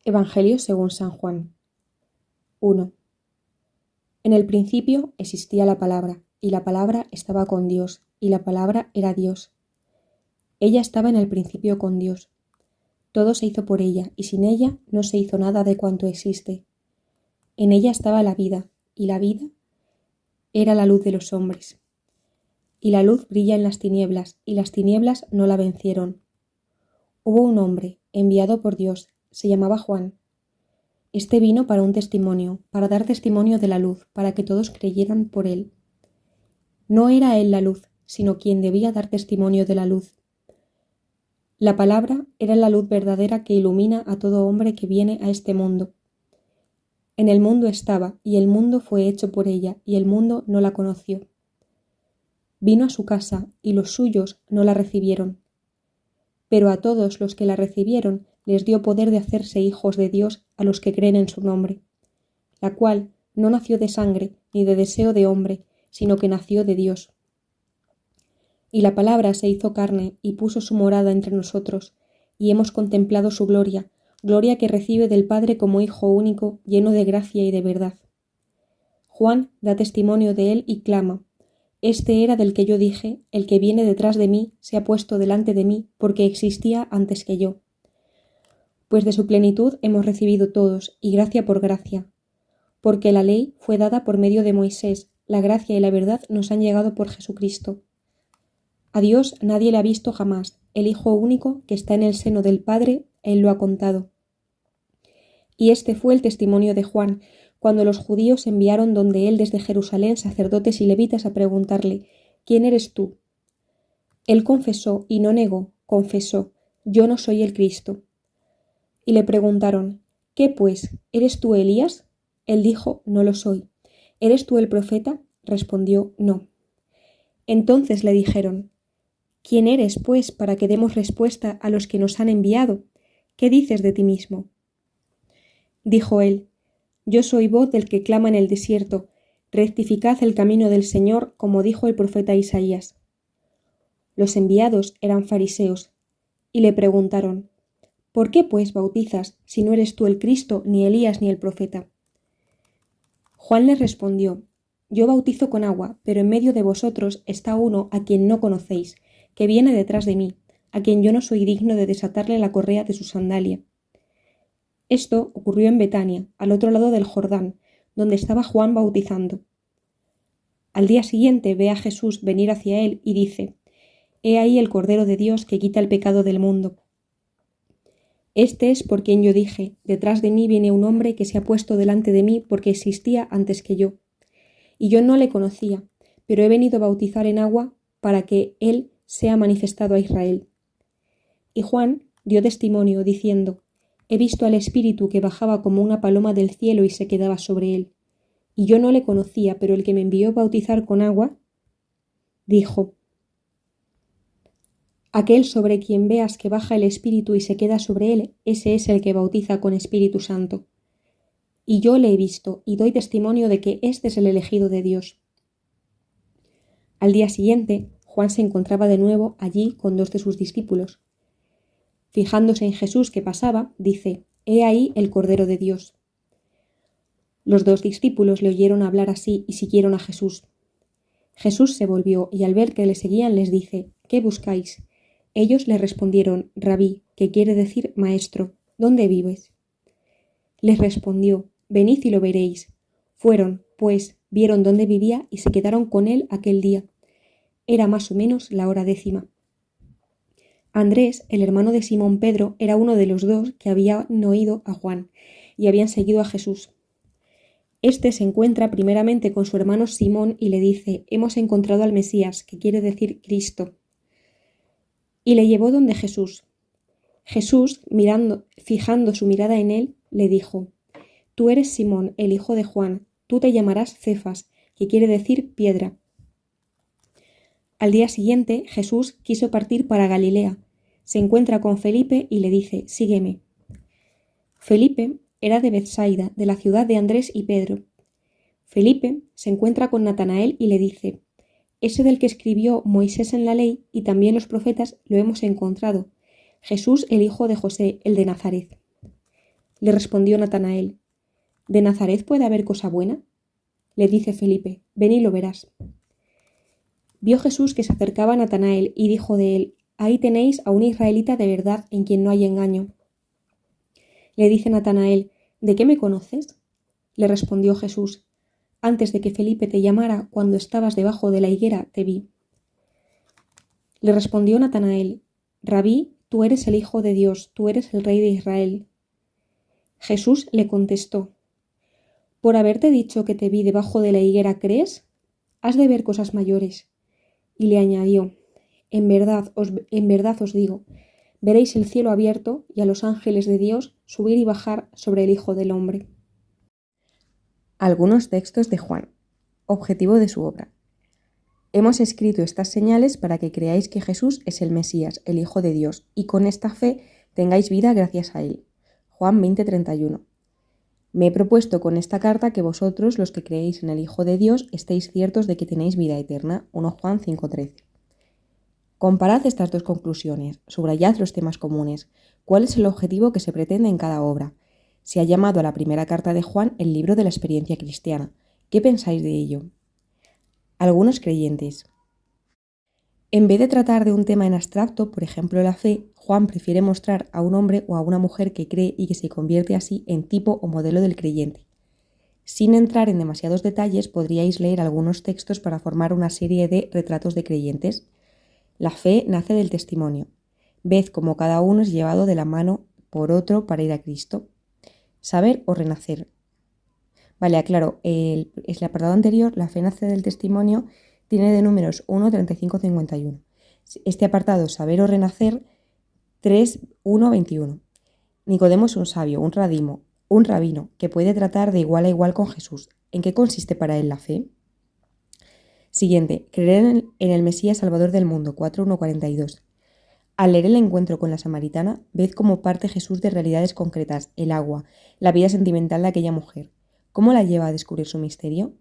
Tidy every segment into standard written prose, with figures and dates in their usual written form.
Evangelio según San Juan. 1. En el principio existía la palabra, y la palabra estaba con Dios, y la palabra era Dios. Ella estaba en el principio con Dios. Todo se hizo por ella, y sin ella no se hizo nada de cuanto existe. En ella estaba la vida, y la vida era la luz de los hombres. Y la luz brilla en las tinieblas, y las tinieblas no la vencieron. Hubo un hombre, enviado por Dios, se llamaba Juan. Este vino para un testimonio, para dar testimonio de la luz, para que todos creyeran por él. No era él la luz, sino quien debía dar testimonio de la luz. La palabra era la luz verdadera que ilumina a todo hombre que viene a este mundo. En el mundo estaba, y el mundo fue hecho por ella, y el mundo no la conoció. Vino a su casa, y los suyos no la recibieron. Pero a todos los que la recibieron les dio poder de hacerse hijos de Dios a los que creen en su nombre, la cual no nació de sangre ni de deseo de hombre, sino que nació de Dios. Y la palabra se hizo carne y puso su morada entre nosotros, y hemos contemplado su gloria, gloria que recibe del Padre como Hijo único, lleno de gracia y de verdad. Juan da testimonio de él y clama: Este era del que yo dije, el que viene detrás de mí se ha puesto delante de mí, porque existía antes que yo. Pues de su plenitud hemos recibido todos, y gracia por gracia. Porque la ley fue dada por medio de Moisés, la gracia y la verdad nos han llegado por Jesucristo. A Dios nadie le ha visto jamás, el Hijo único que está en el seno del Padre, Él lo ha contado. Y este fue el testimonio de Juan, cuando los judíos enviaron donde él desde Jerusalén sacerdotes y levitas a preguntarle: ¿Quién eres tú? Él confesó y no negó, confesó: Yo no soy el Cristo. Y le preguntaron: ¿Qué pues? ¿Eres tú Elías? Él dijo: No lo soy. ¿Eres tú el profeta? Respondió: No. Entonces le dijeron: ¿Quién eres, pues, para que demos respuesta a los que nos han enviado? ¿Qué dices de ti mismo? Dijo él: Yo soy voz del que clama en el desierto, rectificad el camino del Señor, como dijo el profeta Isaías. Los enviados eran fariseos, y le preguntaron: ¿Por qué, pues, bautizas, si no eres tú el Cristo, ni Elías, ni el profeta? Juan les respondió: Yo bautizo con agua, pero en medio de vosotros está uno a quien no conocéis, que viene detrás de mí, a quien yo no soy digno de desatarle la correa de su sandalia. Esto ocurrió en Betania, al otro lado del Jordán, donde estaba Juan bautizando. Al día siguiente ve a Jesús venir hacia él y dice: He ahí el Cordero de Dios que quita el pecado del mundo. Este es por quien yo dije: Detrás de mí viene un hombre que se ha puesto delante de mí porque existía antes que yo. Y yo no le conocía, pero he venido a bautizar en agua para que él sea manifestado a Israel. Y Juan dio testimonio diciendo: He visto al Espíritu que bajaba como una paloma del cielo y se quedaba sobre él. Y yo no le conocía, pero el que me envió a bautizar con agua dijo: Aquel sobre quien veas que baja el Espíritu y se queda sobre él, ese es el que bautiza con Espíritu Santo. Y yo le he visto y doy testimonio de que este es el elegido de Dios. Al día siguiente, Juan se encontraba de nuevo allí con 2 de sus discípulos. Fijándose en Jesús que pasaba, dice: He ahí el Cordero de Dios. Los 2 discípulos le oyeron hablar así y siguieron a Jesús. Jesús se volvió y al ver que le seguían les dice: ¿Qué buscáis? Ellos le respondieron: Rabí, que quiere decir maestro, ¿dónde vives? Les respondió: Venid y lo veréis. Fueron, pues, vieron dónde vivía y se quedaron con él aquel día. Era más o menos la hora 10. Andrés, el hermano de Simón Pedro, era uno de los 2 que habían oído a Juan y habían seguido a Jesús. Este se encuentra primeramente con su hermano Simón y le dice: Hemos encontrado al Mesías, que quiere decir Cristo. Y le llevó donde Jesús. Jesús, fijando su mirada en él, le dijo: Tú eres Simón, el hijo de Juan, tú te llamarás Cefas, que quiere decir piedra. Al día siguiente, Jesús quiso partir para Galilea. Se encuentra con Felipe y le dice: Sígueme. Felipe era de Betsaida, de la ciudad de Andrés y Pedro. Felipe se encuentra con Natanael y le dice: Ese del que escribió Moisés en la ley y también los profetas lo hemos encontrado, Jesús el hijo de José, el de Nazaret. Le respondió Natanael: ¿De Nazaret puede haber cosa buena? Le dice Felipe: ven y lo verás. Vio Jesús que se acercaba a Natanael y dijo de él: ahí tenéis a un israelita de verdad en quien no hay engaño. Le dice Natanael: ¿de qué me conoces? Le respondió Jesús: antes de que Felipe te llamara, cuando estabas debajo de la higuera, te vi. Le respondió Natanael: Rabí, tú eres el Hijo de Dios, tú eres el Rey de Israel. Jesús le contestó: por haberte dicho que te vi debajo de la higuera, ¿crees? Has de ver cosas mayores. Y le añadió: en verdad os digo, veréis el cielo abierto y a los ángeles de Dios subir y bajar sobre el Hijo del Hombre. Algunos textos de Juan. Objetivo de su obra. Hemos escrito estas señales para que creáis que Jesús es el Mesías, el Hijo de Dios, y con esta fe tengáis vida gracias a Él. Juan 20:31. Me he propuesto con esta carta que vosotros, los que creéis en el Hijo de Dios, estéis ciertos de que tenéis vida eterna. 1 Juan 5:13. Comparad estas dos conclusiones, subrayad los temas comunes. ¿Cuál es el objetivo que se pretende en cada obra? Se ha llamado a la primera carta de Juan el libro de la experiencia cristiana. ¿Qué pensáis de ello? Algunos creyentes. En vez de tratar de un tema en abstracto, por ejemplo la fe, Juan prefiere mostrar a un hombre o a una mujer que cree y que se convierte así en tipo o modelo del creyente. Sin entrar en demasiados detalles, podríais leer algunos textos para formar una serie de retratos de creyentes. La fe nace del testimonio. Ved cómo cada uno es llevado de la mano por otro para ir a Cristo. Saber o renacer. Vale, aclaro, el apartado anterior, la fe nace del testimonio, tiene de números 1, 35, 51. Este apartado, saber o renacer, 3, 1, 21. Nicodemo es un sabio, un rabino, que puede tratar de igual a igual con Jesús. ¿En qué consiste para él la fe? Siguiente, creer en el Mesías Salvador del mundo, 4, 1, 42. Al leer el encuentro con la samaritana, ved cómo parte Jesús de realidades concretas, el agua, la vida sentimental de aquella mujer. ¿Cómo la lleva a descubrir su misterio?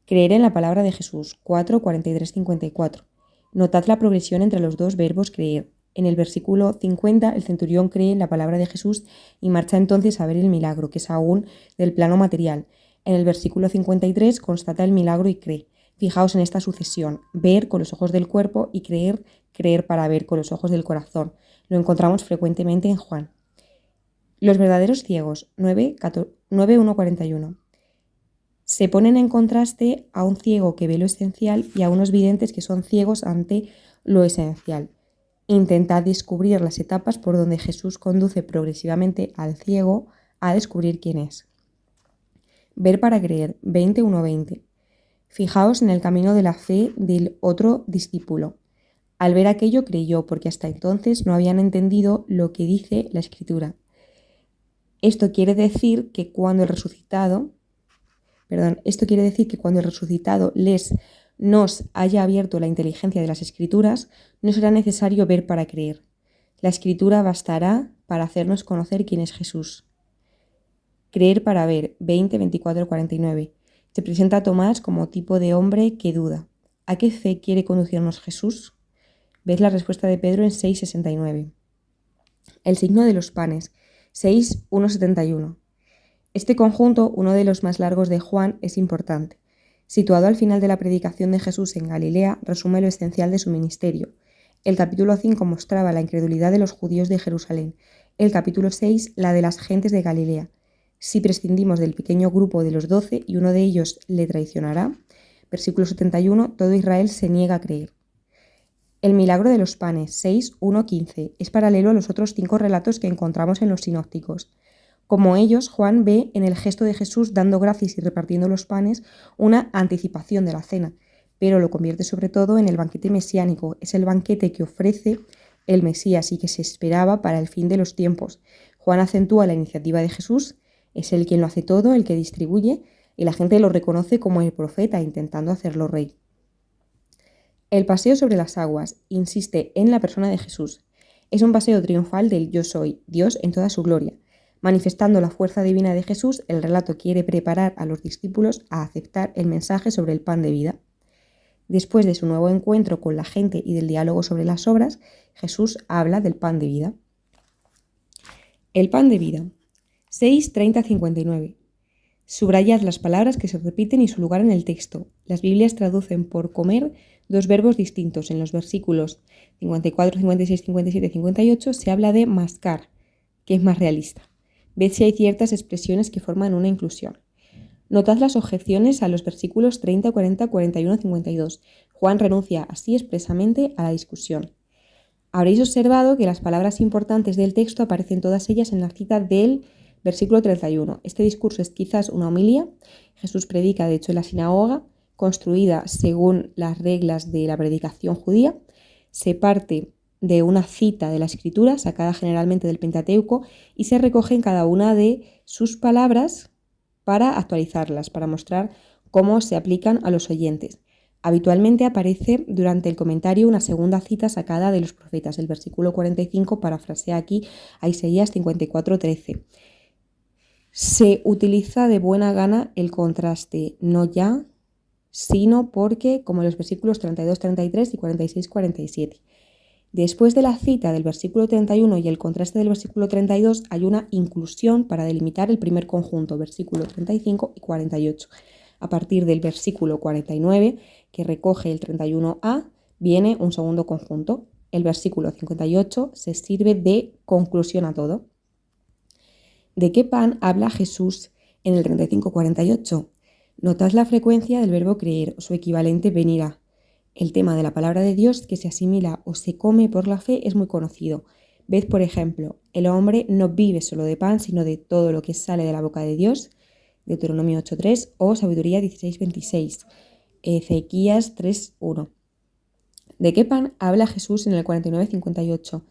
Creer en la palabra de Jesús, 4, 43, 54. Notad la progresión entre los dos verbos creer. En el versículo 50, el centurión cree en la palabra de Jesús y marcha entonces a ver el milagro, que es aún del plano material. En el versículo 53, constata el milagro y cree. Fijaos en esta sucesión: ver con los ojos del cuerpo y creer, creer para ver con los ojos del corazón. Lo encontramos frecuentemente en Juan. Los verdaderos ciegos, 9, 1, 41. Se ponen en contraste a un ciego que ve lo esencial y a unos videntes que son ciegos ante lo esencial. Intentad descubrir las etapas por donde Jesús conduce progresivamente al ciego a descubrir quién es. Ver para creer, 20:1-20. Fijaos en el camino de la fe del otro discípulo. Al ver aquello creyó, porque hasta entonces no habían entendido lo que dice la Escritura. Esto quiere decir que cuando el resucitado nos haya abierto la inteligencia de las Escrituras, no será necesario ver para creer. La Escritura bastará para hacernos conocer quién es Jesús. Creer para ver, 20, 24, 49. Se presenta a Tomás como tipo de hombre que duda. ¿A qué fe quiere conducirnos Jesús? Ved la respuesta de Pedro en 6, 69. El signo de los panes, 6, 1, 71. Este conjunto, uno de los más largos de Juan, es importante. Situado al final de la predicación de Jesús en Galilea, resume lo esencial de su ministerio. El capítulo 5 mostraba la incredulidad de los judíos de Jerusalén. El capítulo 6, la de las gentes de Galilea. Si prescindimos del pequeño grupo de los 12 y uno de ellos le traicionará, versículo 71, todo Israel se niega a creer. El milagro de los panes, 6, 1, 15, es paralelo a los otros 5 relatos que encontramos en los sinópticos. Como ellos, Juan ve en el gesto de Jesús dando gracias y repartiendo los panes una anticipación de la cena, pero lo convierte sobre todo en el banquete mesiánico. Es el banquete que ofrece el Mesías y que se esperaba para el fin de los tiempos. Juan acentúa la iniciativa de Jesús, es él quien lo hace todo, el que distribuye, y la gente lo reconoce como el profeta, intentando hacerlo rey. El paseo sobre las aguas insiste en la persona de Jesús. Es un paseo triunfal del yo soy, Dios en toda su gloria. Manifestando la fuerza divina de Jesús, el relato quiere preparar a los discípulos a aceptar el mensaje sobre el pan de vida. Después de su nuevo encuentro con la gente y del diálogo sobre las obras, Jesús habla del pan de vida. El pan de vida. 6:30-59. Subrayad las palabras que se repiten y su lugar en el texto. Las Biblias traducen por comer dos verbos distintos. En los versículos 54, 56, 57 y 58 se habla de mascar, que es más realista. Ved si hay ciertas expresiones que forman una inclusión. Notad las objeciones a los versículos 30, 40, 41, 52. Juan renuncia así expresamente a la discusión. Habréis observado que las palabras importantes del texto aparecen todas ellas en la cita del versículo 31. Este discurso es quizás una homilía. Jesús predica, de hecho, en la sinagoga, construida según las reglas de la predicación judía. Se parte de una cita de la Escritura, sacada generalmente del Pentateuco, y se recoge en cada una de sus palabras para actualizarlas, para mostrar cómo se aplican a los oyentes. Habitualmente aparece durante el comentario una segunda cita sacada de los profetas. El versículo 45 parafrasea aquí a Isaías 54:13. Se utiliza de buena gana el contraste, no ya, sino porque, como en los versículos 32-33 y 46-47. Después de la cita del versículo 31 y el contraste del versículo 32, hay una inclusión para delimitar el primer conjunto, versículo 35 y 48. A partir del versículo 49, que recoge el 31a, viene un segundo conjunto. El versículo 58 se sirve de conclusión a todo. ¿De qué pan habla Jesús en el 35-48? Notad la frecuencia del verbo creer, su equivalente venirá. El tema de la palabra de Dios que se asimila o se come por la fe es muy conocido. Ved, por ejemplo, el hombre no vive solo de pan, sino de todo lo que sale de la boca de Dios, Deuteronomio 8:3 o Sabiduría 16:26, Ezequías 3:1. ¿De qué pan habla Jesús en el 49-58?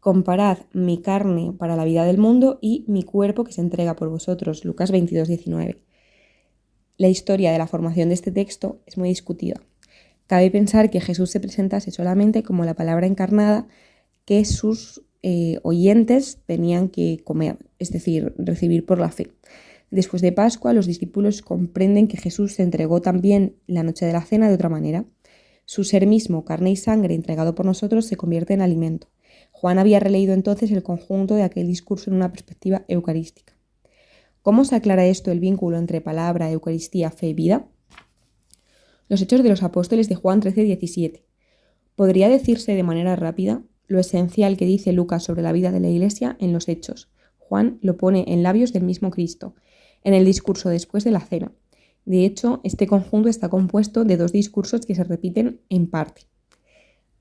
Comparad mi carne para la vida del mundo y mi cuerpo que se entrega por vosotros, Lucas 22:19. La historia de la formación de este texto es muy discutida. Cabe pensar que Jesús se presentase solamente como la palabra encarnada que sus oyentes tenían que comer, es decir, recibir por la fe. Después de Pascua, los discípulos comprenden que Jesús se entregó también la noche de la cena de otra manera. Su ser mismo, carne y sangre, entregado por nosotros, se convierte en alimento. Juan había releído entonces el conjunto de aquel discurso en una perspectiva eucarística. ¿Cómo se aclara esto el vínculo entre palabra, Eucaristía, fe y vida? Los Hechos de los Apóstoles de Juan 13:17. Podría decirse de manera rápida lo esencial que dice Lucas sobre la vida de la Iglesia en los Hechos. Juan lo pone en labios del mismo Cristo, en el discurso después de la cena. De hecho, este conjunto está compuesto de dos discursos que se repiten en parte.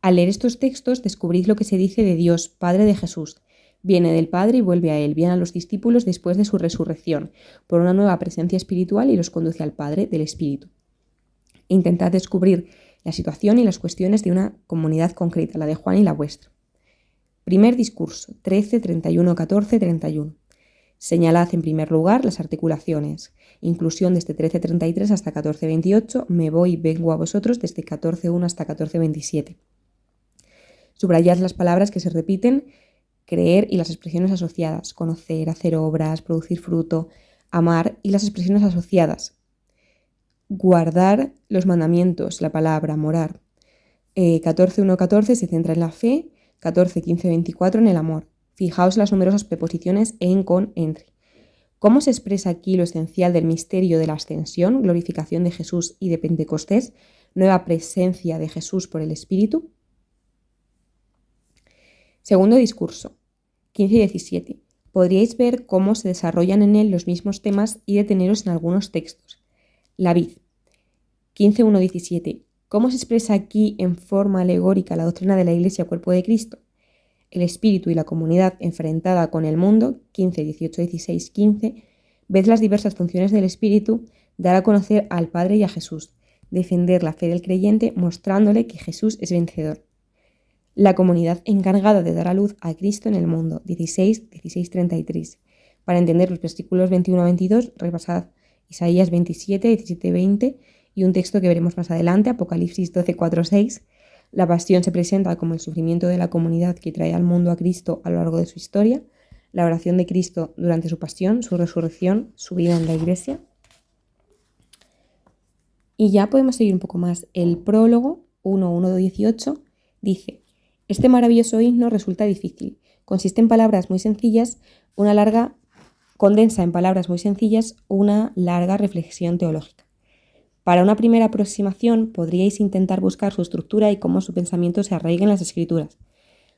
Al leer estos textos, descubrís lo que se dice de Dios, Padre de Jesús. Viene del Padre y vuelve a Él. Viene a los discípulos después de su resurrección, por una nueva presencia espiritual y los conduce al Padre del Espíritu. Intentad descubrir la situación y las cuestiones de una comunidad concreta, la de Juan y la vuestra. Primer discurso, 13, 31, 14, 31. Señalad en primer lugar las articulaciones. Inclusión desde 13:33 hasta 14:28. Me voy, vengo a vosotros desde 14:1 hasta 14:27. Subrayad las palabras que se repiten, creer y las expresiones asociadas. Conocer, hacer obras, producir fruto, amar y las expresiones asociadas. Guardar los mandamientos, la palabra, morar. 14:1-14 se centra en la fe, 14:15-24 en el amor. Fijaos las numerosas preposiciones en, con, entre. ¿Cómo se expresa aquí lo esencial del misterio de la ascensión, glorificación de Jesús y de Pentecostés, nueva presencia de Jesús por el Espíritu? Segundo discurso, 15-17. Podríais ver cómo se desarrollan en él los mismos temas y deteneros en algunos textos. La vid. 15:1-17. ¿Cómo se expresa aquí en forma alegórica la doctrina de la Iglesia cuerpo de Cristo? El espíritu y la comunidad enfrentada con el mundo, 15, 18, 16, 15, ved las diversas funciones del espíritu, dar a conocer al Padre y a Jesús, defender la fe del creyente mostrándole que Jesús es vencedor. La comunidad encargada de dar a luz a Cristo en el mundo, 16, 16, 33. Para entender los versículos 21 a 22, repasad Isaías 27, 17, 20 y un texto que veremos más adelante, Apocalipsis 12, 4, 6. La pasión se presenta como el sufrimiento de la comunidad que trae al mundo a Cristo a lo largo de su historia, la oración de Cristo durante su pasión, su resurrección, su vida en la Iglesia. Y ya podemos seguir un poco más. El prólogo 1:1-18 dice: este maravilloso himno resulta difícil. condensa en palabras muy sencillas una larga reflexión teológica. Para una primera aproximación podríais intentar buscar su estructura y cómo su pensamiento se arraiga en las Escrituras.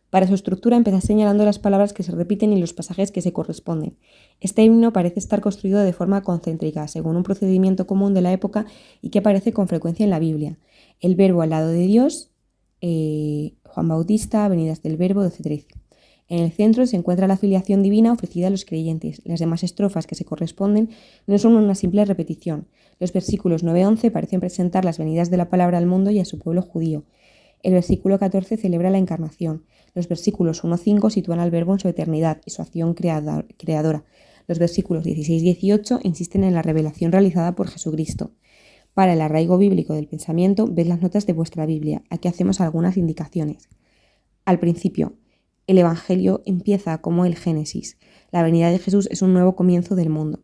Para su estructura empezad señalando las palabras que se repiten y los pasajes que se corresponden. Este himno parece estar construido de forma concéntrica, según un procedimiento común de la época y que aparece con frecuencia en la Biblia. El verbo al lado de Dios, Juan Bautista, venidas del verbo, 12:13. En el centro se encuentra la filiación divina ofrecida a los creyentes. Las demás estrofas que se corresponden no son una simple repetición. Los versículos 9-11 parecen presentar las venidas de la palabra al mundo y a su pueblo judío. El versículo 14 celebra la encarnación. Los versículos 1-5 sitúan al verbo en su eternidad y su acción creadora. Los versículos 16-18 insisten en la revelación realizada por Jesucristo. Para el arraigo bíblico del pensamiento, ved las notas de vuestra Biblia. Aquí hacemos algunas indicaciones. Al principio, el Evangelio empieza como el Génesis. La venida de Jesús es un nuevo comienzo del mundo.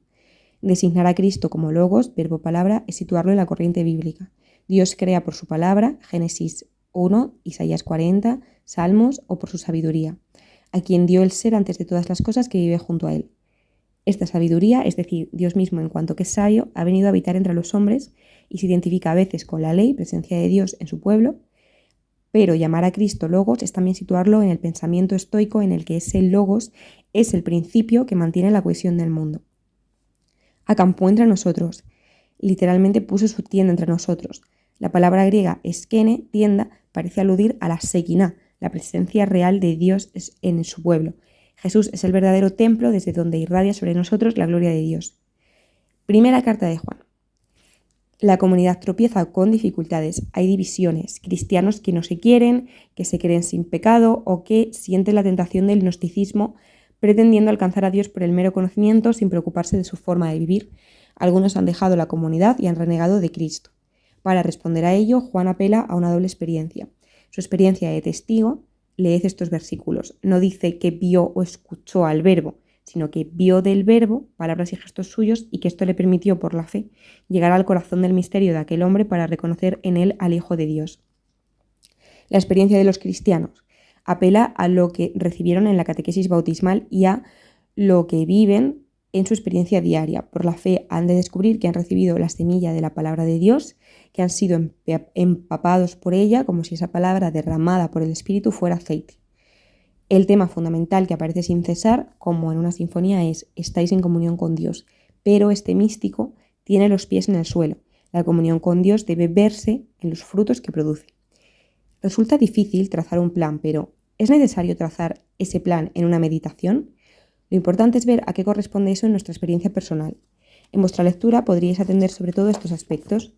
Designar a Cristo como Logos, verbo-palabra, es situarlo en la corriente bíblica. Dios crea por su palabra, Génesis 1, Isaías 40, Salmos, o por su sabiduría, a quien dio el ser antes de todas las cosas que vive junto a él. Esta sabiduría, es decir, Dios mismo en cuanto que es sabio, ha venido a habitar entre los hombres y se identifica a veces con la ley, presencia de Dios en su pueblo, pero llamar a Cristo Logos es también situarlo en el pensamiento estoico en el que ese Logos es el principio que mantiene la cohesión del mundo. Acampó entre nosotros, literalmente puso su tienda entre nosotros. La palabra griega eskene, tienda, parece aludir a la Shekinah, la presencia real de Dios en su pueblo. Jesús es el verdadero templo desde donde irradia sobre nosotros la gloria de Dios. Primera carta de Juan. La comunidad tropieza con dificultades, hay divisiones, cristianos que no se quieren, que se creen sin pecado o que sienten la tentación del gnosticismo pretendiendo alcanzar a Dios por el mero conocimiento sin preocuparse de su forma de vivir. Algunos han dejado la comunidad y han renegado de Cristo. Para responder a ello, Juan apela a una doble experiencia. Su experiencia de testigo, leed estos versículos, no dice que vio o escuchó al verbo, sino que vio del verbo palabras y gestos suyos y que esto le permitió por la fe llegar al corazón del misterio de aquel hombre para reconocer en él al Hijo de Dios. La experiencia de los cristianos apela a lo que recibieron en la catequesis bautismal y a lo que viven en su experiencia diaria. Por la fe han de descubrir que han recibido la semilla de la palabra de Dios, que han sido empapados por ella como si esa palabra derramada por el Espíritu fuera aceite. El tema fundamental que aparece sin cesar, como en una sinfonía, es estáis en comunión con Dios, pero este místico tiene los pies en el suelo. La comunión con Dios debe verse en los frutos que produce. Resulta difícil trazar un plan, pero ¿es necesario trazar ese plan en una meditación? Lo importante es ver a qué corresponde eso en nuestra experiencia personal. En vuestra lectura podríais atender sobre todo estos aspectos.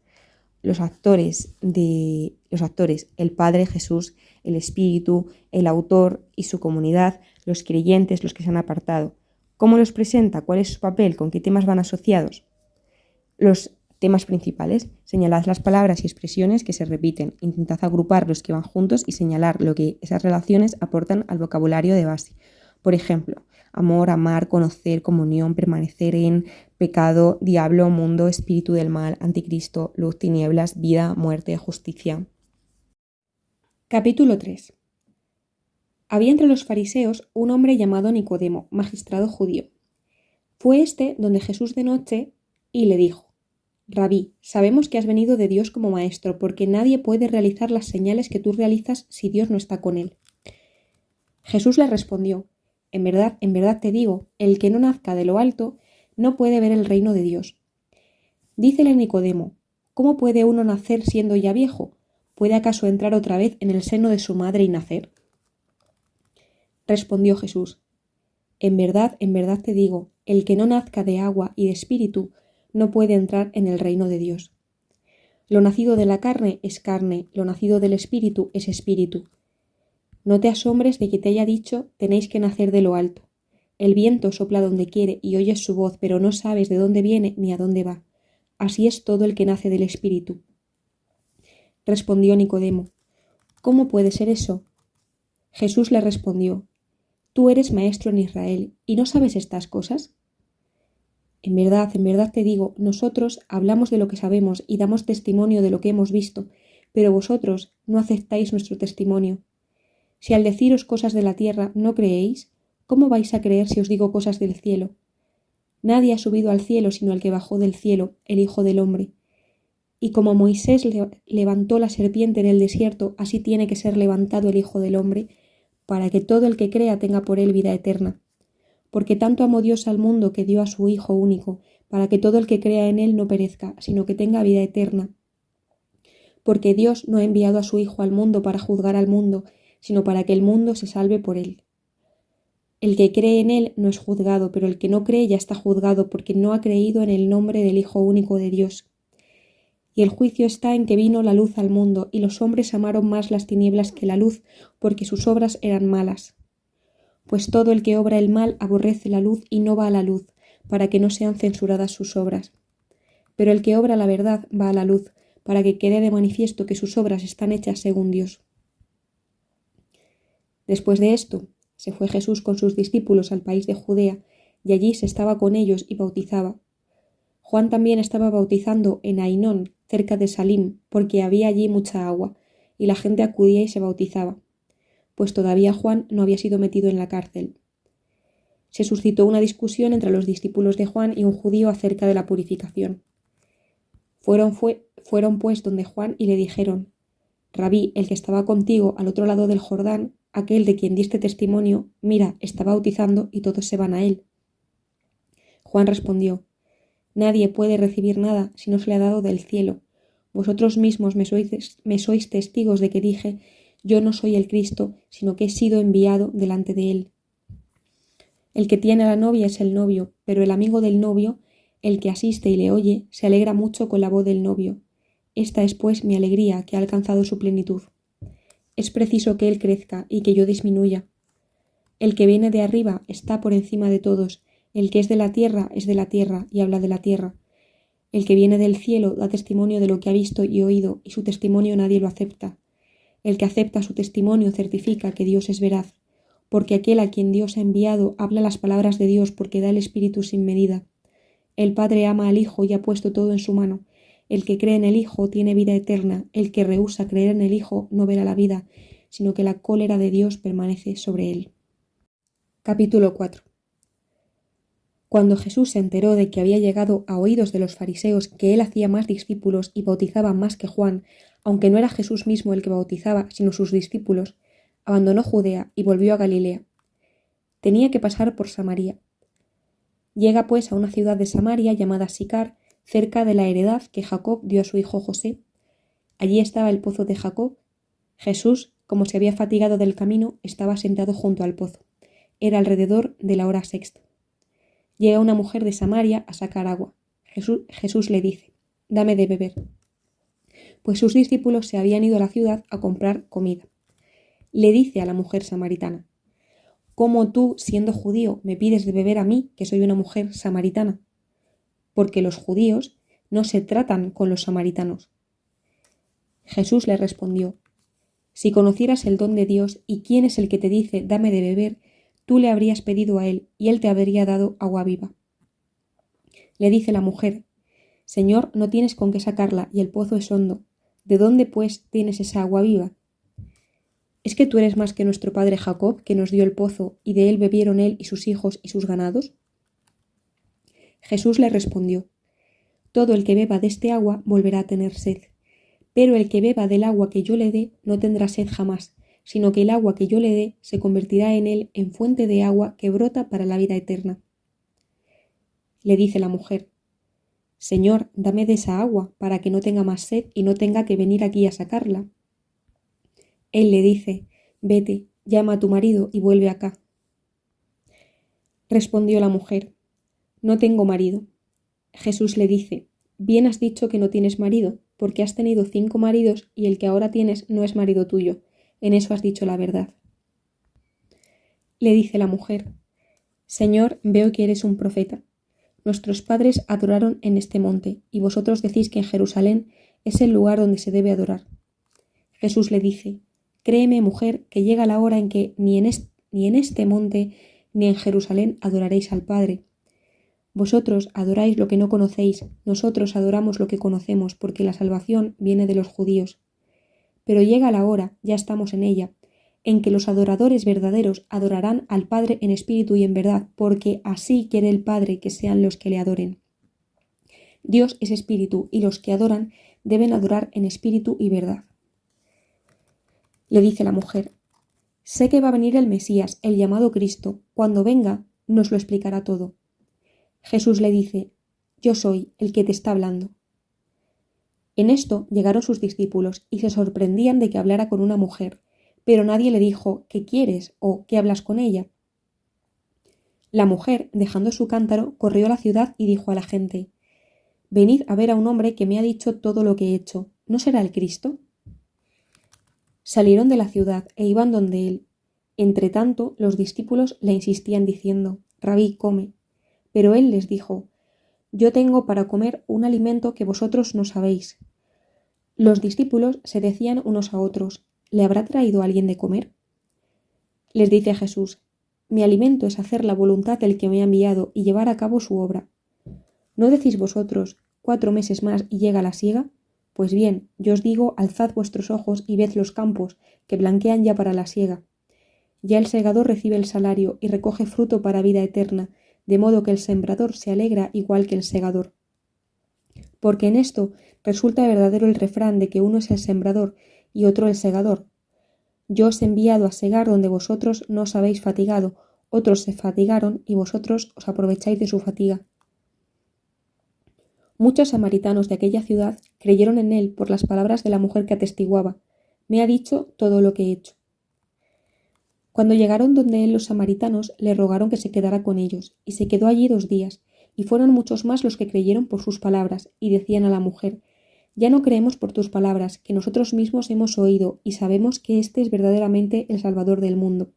Los actores, el Padre, Jesús, el Espíritu, el autor y su comunidad, los creyentes, los que se han apartado. ¿Cómo los presenta? ¿Cuál es su papel? ¿Con qué temas van asociados? Los temas principales. Señalad las palabras y expresiones que se repiten. Intentad agrupar los que van juntos y señalar lo que esas relaciones aportan al vocabulario de base. Por ejemplo, amor, amar, conocer, comunión, permanecer en, pecado, diablo, mundo, espíritu del mal, anticristo, luz, tinieblas, vida, muerte, justicia. Capítulo 3. Había entre los fariseos un hombre llamado Nicodemo, magistrado judío. Fue este donde Jesús de noche y le dijo: Rabí, sabemos que has venido de Dios como maestro, porque nadie puede realizar las señales que tú realizas si Dios no está con él. Jesús le respondió: en verdad te digo, el que no nazca de lo alto no puede ver el reino de Dios. Dícele Nicodemo: ¿cómo puede uno nacer siendo ya viejo? ¿Puede acaso entrar otra vez en el seno de su madre y nacer? Respondió Jesús: en verdad te digo, el que no nazca de agua y de espíritu no puede entrar en el reino de Dios. Lo nacido de la carne es carne, lo nacido del espíritu es espíritu. No te asombres de que te haya dicho, tenéis que nacer de lo alto. El viento sopla donde quiere y oyes su voz, pero no sabes de dónde viene ni a dónde va. Así es todo el que nace del espíritu. Respondió Nicodemo: ¿cómo puede ser eso? Jesús le respondió: tú eres maestro en Israel y no sabes estas cosas. En verdad te digo, nosotros hablamos de lo que sabemos y damos testimonio de lo que hemos visto, pero vosotros no aceptáis nuestro testimonio. Si al deciros cosas de la tierra no creéis, ¿Cómo vais a creer si os digo cosas del cielo? Nadie ha subido al cielo sino el que bajó del cielo, el Hijo del Hombre. Y como Moisés levantó la serpiente en el desierto, así tiene que ser levantado el Hijo del Hombre, para que todo el que crea tenga por él vida eterna. Porque tanto amó Dios al mundo que dio a su Hijo único, para que todo el que crea en él no perezca, sino que tenga vida eterna. Porque Dios no ha enviado a su Hijo al mundo para juzgar al mundo, sino para que el mundo se salve por él. El que cree en él no es juzgado, pero el que no cree ya está juzgado, porque no ha creído en el nombre del Hijo único de Dios. Y el juicio está en que vino la luz al mundo, y los hombres amaron más las tinieblas que la luz, porque sus obras eran malas. Pues todo el que obra el mal aborrece la luz y no va a la luz, para que no sean censuradas sus obras. Pero el que obra la verdad va a la luz, para que quede de manifiesto que sus obras están hechas según Dios. Después de esto, se fue Jesús con sus discípulos al país de Judea, y allí se estaba con ellos y bautizaba. Juan también estaba bautizando en Ainón, cerca de Salim, porque había allí mucha agua, y la gente acudía y se bautizaba, pues todavía Juan no había sido metido en la cárcel. Se suscitó una discusión entre los discípulos de Juan y un judío acerca de la purificación. Fueron pues donde Juan y le dijeron: Rabí, el que estaba contigo al otro lado del Jordán, aquel de quien diste testimonio, mira, está bautizando y todos se van a él. Juan respondió: Nadie puede recibir nada si no se le ha dado del cielo. Vosotros mismos me sois testigos de que dije: yo no soy el Cristo, sino que he sido enviado delante de él. El que tiene a la novia es el novio, pero el amigo del novio, el que asiste y le oye, se alegra mucho con la voz del novio. Esta es pues mi alegría, que ha alcanzado su plenitud. Es preciso que él crezca y que yo disminuya. El que viene de arriba está por encima de todos. El que es de la tierra es de la tierra y habla de la tierra. El que viene del cielo da testimonio de lo que ha visto y oído, y su testimonio nadie lo acepta. El que acepta su testimonio certifica que Dios es veraz, porque aquel a quien Dios ha enviado habla las palabras de Dios, porque da el Espíritu sin medida. El Padre ama al Hijo y ha puesto todo en su mano. El que cree en el Hijo tiene vida eterna. El que rehúsa creer en el Hijo no verá la vida, sino que la cólera de Dios permanece sobre él. Capítulo 4. Cuando Jesús se enteró de que había llegado a oídos de los fariseos que él hacía más discípulos y bautizaba más que Juan, aunque no era Jesús mismo el que bautizaba, sino sus discípulos, abandonó Judea y volvió a Galilea. Tenía que pasar por Samaria. Llega pues a una ciudad de Samaria llamada Sicar, cerca de la heredad que Jacob dio a su hijo José. Allí estaba el pozo de Jacob. Jesús, como se había fatigado del camino, estaba sentado junto al pozo. Era alrededor de la hora sexta. Llega una mujer de Samaria a sacar agua. Jesús le dice: «Dame de beber», pues sus discípulos se habían ido a la ciudad a comprar comida. Le dice a la mujer samaritana: «¿Cómo tú, siendo judío, me pides de beber a mí, que soy una mujer samaritana?». Porque los judíos no se tratan con los samaritanos. Jesús le respondió: «Si conocieras el don de Dios y quién es el que te dice: dame de beber, tú le habrías pedido a él y él te habría dado agua viva». Le dice la mujer: «Señor, no tienes con qué sacarla y el pozo es hondo. ¿De dónde, pues, tienes esa agua viva? ¿Es que tú eres más que nuestro padre Jacob, que nos dio el pozo, y de él bebieron él y sus hijos y sus ganados?». Jesús le respondió: «Todo el que beba de este agua volverá a tener sed, pero el que beba del agua que yo le dé no tendrá sed jamás, sino que el agua que yo le dé se convertirá en él en fuente de agua que brota para la vida eterna». Le dice la mujer: «Señor, dame de esa agua, para que no tenga más sed y no tenga que venir aquí a sacarla». Él le dice: «Vete, llama a tu marido y vuelve acá». Respondió la mujer: «No tengo marido». Jesús le dice: «Bien has dicho que no tienes marido, porque has tenido 5 maridos y el que ahora tienes no es marido tuyo. En eso has dicho la verdad». Le dice la mujer: «Señor, veo que eres un profeta. Nuestros padres adoraron en este monte, y vosotros decís que en Jerusalén es el lugar donde se debe adorar». Jesús le dice: «Créeme, mujer, que llega la hora en que ni en este monte ni en Jerusalén adoraréis al Padre. Vosotros adoráis lo que no conocéis, nosotros adoramos lo que conocemos, porque la salvación viene de los judíos. Pero llega la hora, ya estamos en ella, en que los adoradores verdaderos adorarán al Padre en espíritu y en verdad, porque así quiere el Padre que sean los que le adoren. Dios es espíritu y los que adoran deben adorar en espíritu y verdad. Le dice la mujer: sé que va a venir el Mesías, el llamado Cristo. Cuando venga, nos lo explicará todo. Jesús le dice: yo soy el que te está hablando. En esto llegaron sus discípulos y se sorprendían de que hablara con una mujer, pero nadie le dijo: ¿qué quieres? O ¿qué hablas con ella? La mujer, dejando su cántaro, corrió a la ciudad y dijo a la gente: venid a ver a un hombre que me ha dicho todo lo que he hecho. ¿No será el Cristo? Salieron de la ciudad e iban donde él. Entretanto, los discípulos le insistían diciendo: Rabí, come. Pero él les dijo: yo tengo para comer un alimento que vosotros no sabéis. Los discípulos se decían unos a otros: ¿le habrá traído alguien de comer? Les dice Jesús: mi alimento es hacer la voluntad del que me ha enviado y llevar a cabo su obra. ¿No decís vosotros: 4 meses más y llega la siega? Pues bien, yo os digo: alzad vuestros ojos y ved los campos, que blanquean ya para la siega. Ya el segador recibe el salario y recoge fruto para vida eterna, de modo que el sembrador se alegra igual que el segador. Porque en esto resulta verdadero el refrán de que uno es el sembrador y otro el segador. Yo os he enviado a segar donde vosotros no os habéis fatigado, otros se fatigaron y vosotros os aprovecháis de su fatiga. Muchos samaritanos de aquella ciudad creyeron en él por las palabras de la mujer que atestiguaba: me ha dicho todo lo que he hecho. Cuando llegaron donde él los samaritanos, le rogaron que se quedara con ellos, y se quedó allí 2 días, y fueron muchos más los que creyeron por sus palabras, y decían a la mujer: ya no creemos por tus palabras, que nosotros mismos hemos oído, y sabemos que éste es verdaderamente el Salvador del mundo.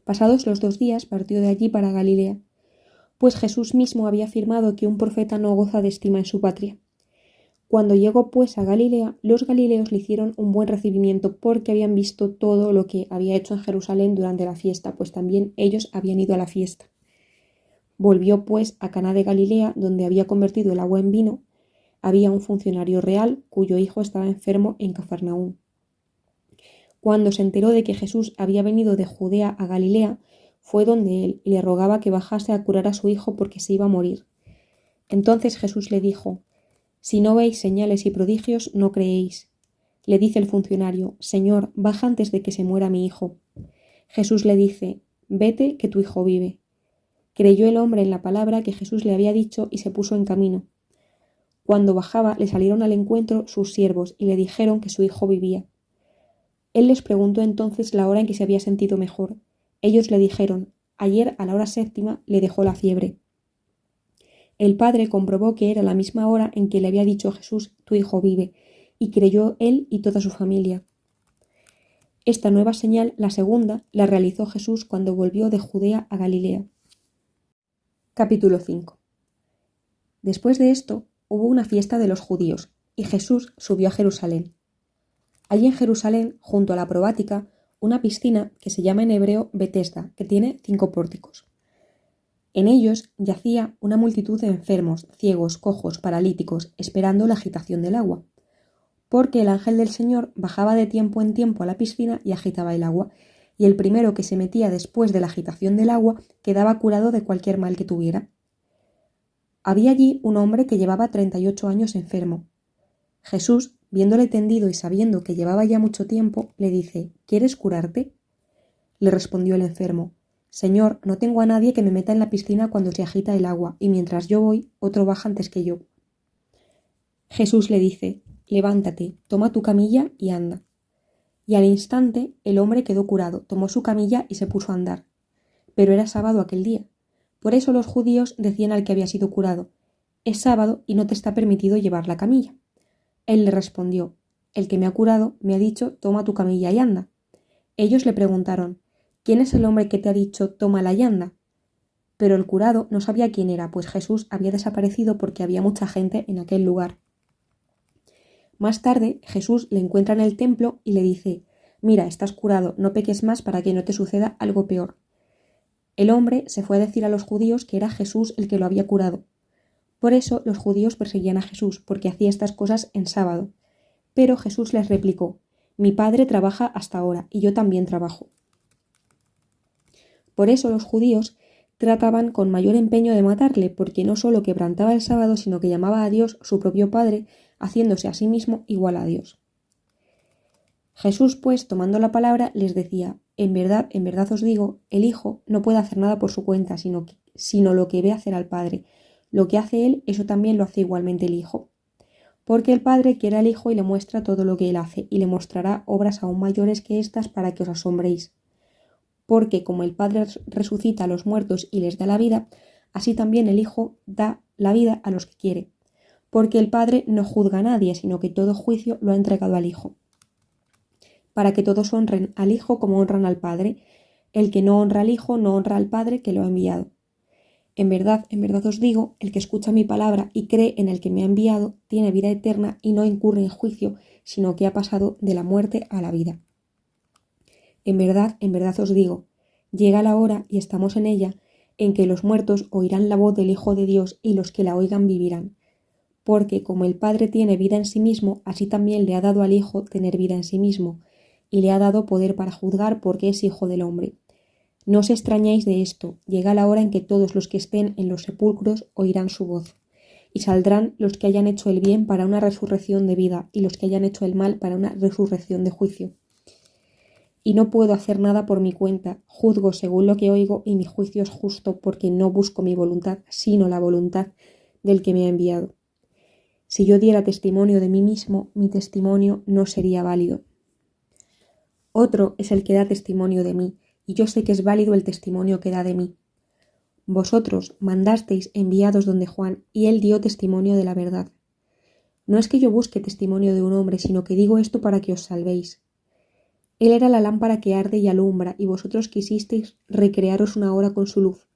Pasados los 2 días, partió de allí para Galilea, pues Jesús mismo había afirmado que un profeta no goza de estima en su patria. Cuando llegó pues a Galilea, los galileos le hicieron un buen recibimiento porque habían visto todo lo que había hecho en Jerusalén durante la fiesta, pues también ellos habían ido a la fiesta. Volvió pues a Caná de Galilea, donde había convertido el agua en vino. Había un funcionario real cuyo hijo estaba enfermo en Cafarnaúm. Cuando se enteró de que Jesús había venido de Judea a Galilea, fue donde él y le rogaba que bajase a curar a su hijo porque se iba a morir. Entonces Jesús le dijo: si no veis señales y prodigios, no creéis. Le dice el funcionario: Señor, baja antes de que se muera mi hijo. Jesús le dice: vete, que tu hijo vive. Creyó el hombre en la palabra que Jesús le había dicho y se puso en camino. Cuando bajaba, le salieron al encuentro sus siervos y le dijeron que su hijo vivía. Él les preguntó entonces la hora en que se había sentido mejor. Ellos le dijeron: ayer a la hora 7ª le dejó la fiebre. El padre comprobó que era la misma hora en que le había dicho Jesús: tu hijo vive, y creyó él y toda su familia. Esta nueva señal, la segunda, la realizó Jesús cuando volvió de Judea a Galilea. Capítulo 5. Después de esto, hubo una fiesta de los judíos, y Jesús subió a Jerusalén. Allí en Jerusalén, junto a la probática, una piscina que se llama en hebreo Betesda, que tiene 5 pórticos. En ellos yacía una multitud de enfermos, ciegos, cojos, paralíticos, esperando la agitación del agua. Porque el ángel del Señor bajaba de tiempo en tiempo a la piscina y agitaba el agua, y el primero que se metía después de la agitación del agua quedaba curado de cualquier mal que tuviera. Había allí un hombre que llevaba 38 años enfermo. Jesús, viéndole tendido y sabiendo que llevaba ya mucho tiempo, le dice: ¿quieres curarte? Le respondió el enfermo: Señor, no tengo a nadie que me meta en la piscina cuando se agita el agua, y mientras yo voy, otro baja antes que yo. Jesús le dice: levántate, toma tu camilla y anda. Y al instante el hombre quedó curado, tomó su camilla y se puso a andar. Pero era sábado aquel día. Por eso los judíos decían al que había sido curado: es sábado y no te está permitido llevar la camilla. Él le respondió: el que me ha curado me ha dicho: toma tu camilla y anda. Ellos le preguntaron: ¿quién es el hombre que te ha dicho tómala y anda? Pero el curado no sabía quién era, pues Jesús había desaparecido porque había mucha gente en aquel lugar. Más tarde, Jesús le encuentra en el templo y le dice: mira, estás curado, no peques más para que no te suceda algo peor. El hombre se fue a decir a los judíos que era Jesús el que lo había curado. Por eso los judíos perseguían a Jesús, porque hacía estas cosas en sábado. Pero Jesús les replicó: Mi padre trabaja hasta ahora y yo también trabajo. Por eso los judíos trataban con mayor empeño de matarle, porque no solo quebrantaba el sábado, sino que llamaba a Dios su propio Padre, haciéndose a sí mismo igual a Dios. Jesús, pues, tomando la palabra, les decía: en verdad os digo, el Hijo no puede hacer nada por su cuenta, sino lo que ve hacer al Padre. Lo que hace Él, eso también lo hace igualmente el Hijo. Porque el Padre quiere al Hijo y le muestra todo lo que Él hace, y le mostrará obras aún mayores que estas para que os asombréis. Porque como el Padre resucita a los muertos y les da la vida, así también el Hijo da la vida a los que quiere. Porque el Padre no juzga a nadie, sino que todo juicio lo ha entregado al Hijo, para que todos honren al Hijo como honran al Padre. El que no honra al Hijo no honra al Padre que lo ha enviado. En verdad os digo, el que escucha mi palabra y cree en el que me ha enviado, tiene vida eterna y no incurre en juicio, sino que ha pasado de la muerte a la vida. En verdad os digo, llega la hora, y estamos en ella, en que los muertos oirán la voz del Hijo de Dios, y los que la oigan vivirán. Porque como el Padre tiene vida en sí mismo, así también le ha dado al Hijo tener vida en sí mismo, y le ha dado poder para juzgar, porque es Hijo del hombre. No os extrañéis de esto, llega la hora en que todos los que estén en los sepulcros oirán su voz, y saldrán los que hayan hecho el bien para una resurrección de vida, y los que hayan hecho el mal para una resurrección de juicio. Y no puedo hacer nada por mi cuenta, juzgo según lo que oigo, y mi juicio es justo, porque no busco mi voluntad, sino la voluntad del que me ha enviado. Si yo diera testimonio de mí mismo, mi testimonio no sería válido. Otro es el que da testimonio de mí, y yo sé que es válido el testimonio que da de mí. Vosotros mandasteis enviados donde Juan, y él dio testimonio de la verdad. No es que yo busque testimonio de un hombre, sino que digo esto para que os salvéis. Él era la lámpara que arde y alumbra, y vosotros quisisteis recrearos una hora con su luz.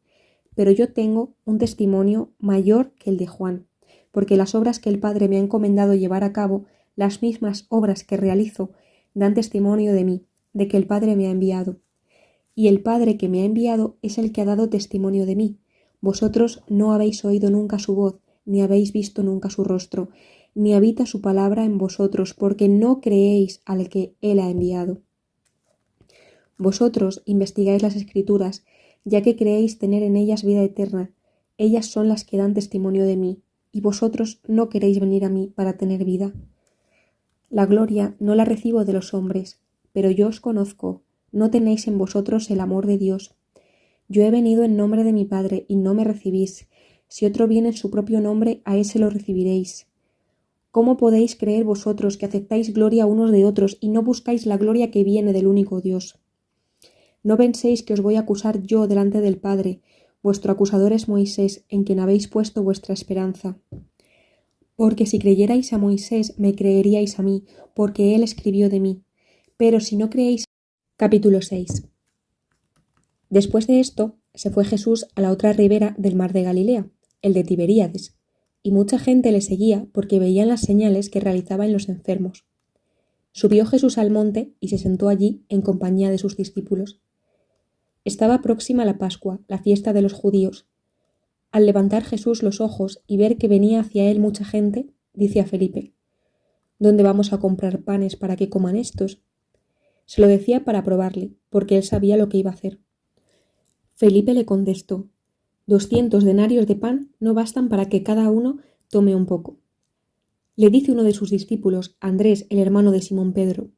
Pero yo tengo un testimonio mayor que el de Juan, porque las obras que el Padre me ha encomendado llevar a cabo, las mismas obras que realizo, dan testimonio de mí, de que el Padre me ha enviado. Y el Padre que me ha enviado es el que ha dado testimonio de mí. Vosotros no habéis oído nunca su voz, ni habéis visto nunca su rostro, ni habita su palabra en vosotros, porque no creéis al que él ha enviado. Vosotros investigáis las Escrituras, ya que creéis tener en ellas vida eterna. Ellas son las que dan testimonio de mí, y vosotros no queréis venir a mí para tener vida. La gloria no la recibo de los hombres, pero yo os conozco, no tenéis en vosotros el amor de Dios. Yo he venido en nombre de mi Padre, y no me recibís. Si otro viene en su propio nombre, a ese lo recibiréis. ¿Cómo podéis creer vosotros que aceptáis gloria unos de otros y no buscáis la gloria que viene del único Dios? No penséis que os voy a acusar yo delante del Padre. Vuestro acusador es Moisés, en quien habéis puesto vuestra esperanza. Porque si creyerais a Moisés, me creeríais a mí, porque él escribió de mí. Pero si no creéis... Capítulo 6. Después de esto, se fue Jesús a la otra ribera del mar de Galilea, el de Tiberíades, y mucha gente le seguía porque veían las señales que realizaba en los enfermos. Subió Jesús al monte y se sentó allí en compañía de sus discípulos. Estaba próxima la Pascua, la fiesta de los judíos. Al levantar Jesús los ojos y ver que venía hacia él mucha gente, dice a Felipe: ¿Dónde vamos a comprar panes para que coman estos? Se lo decía para probarle, porque él sabía lo que iba a hacer. Felipe le contestó: 200 denarios de pan no bastan para que cada uno tome un poco. Le dice uno de sus discípulos, Andrés, el hermano de Simón Pedro: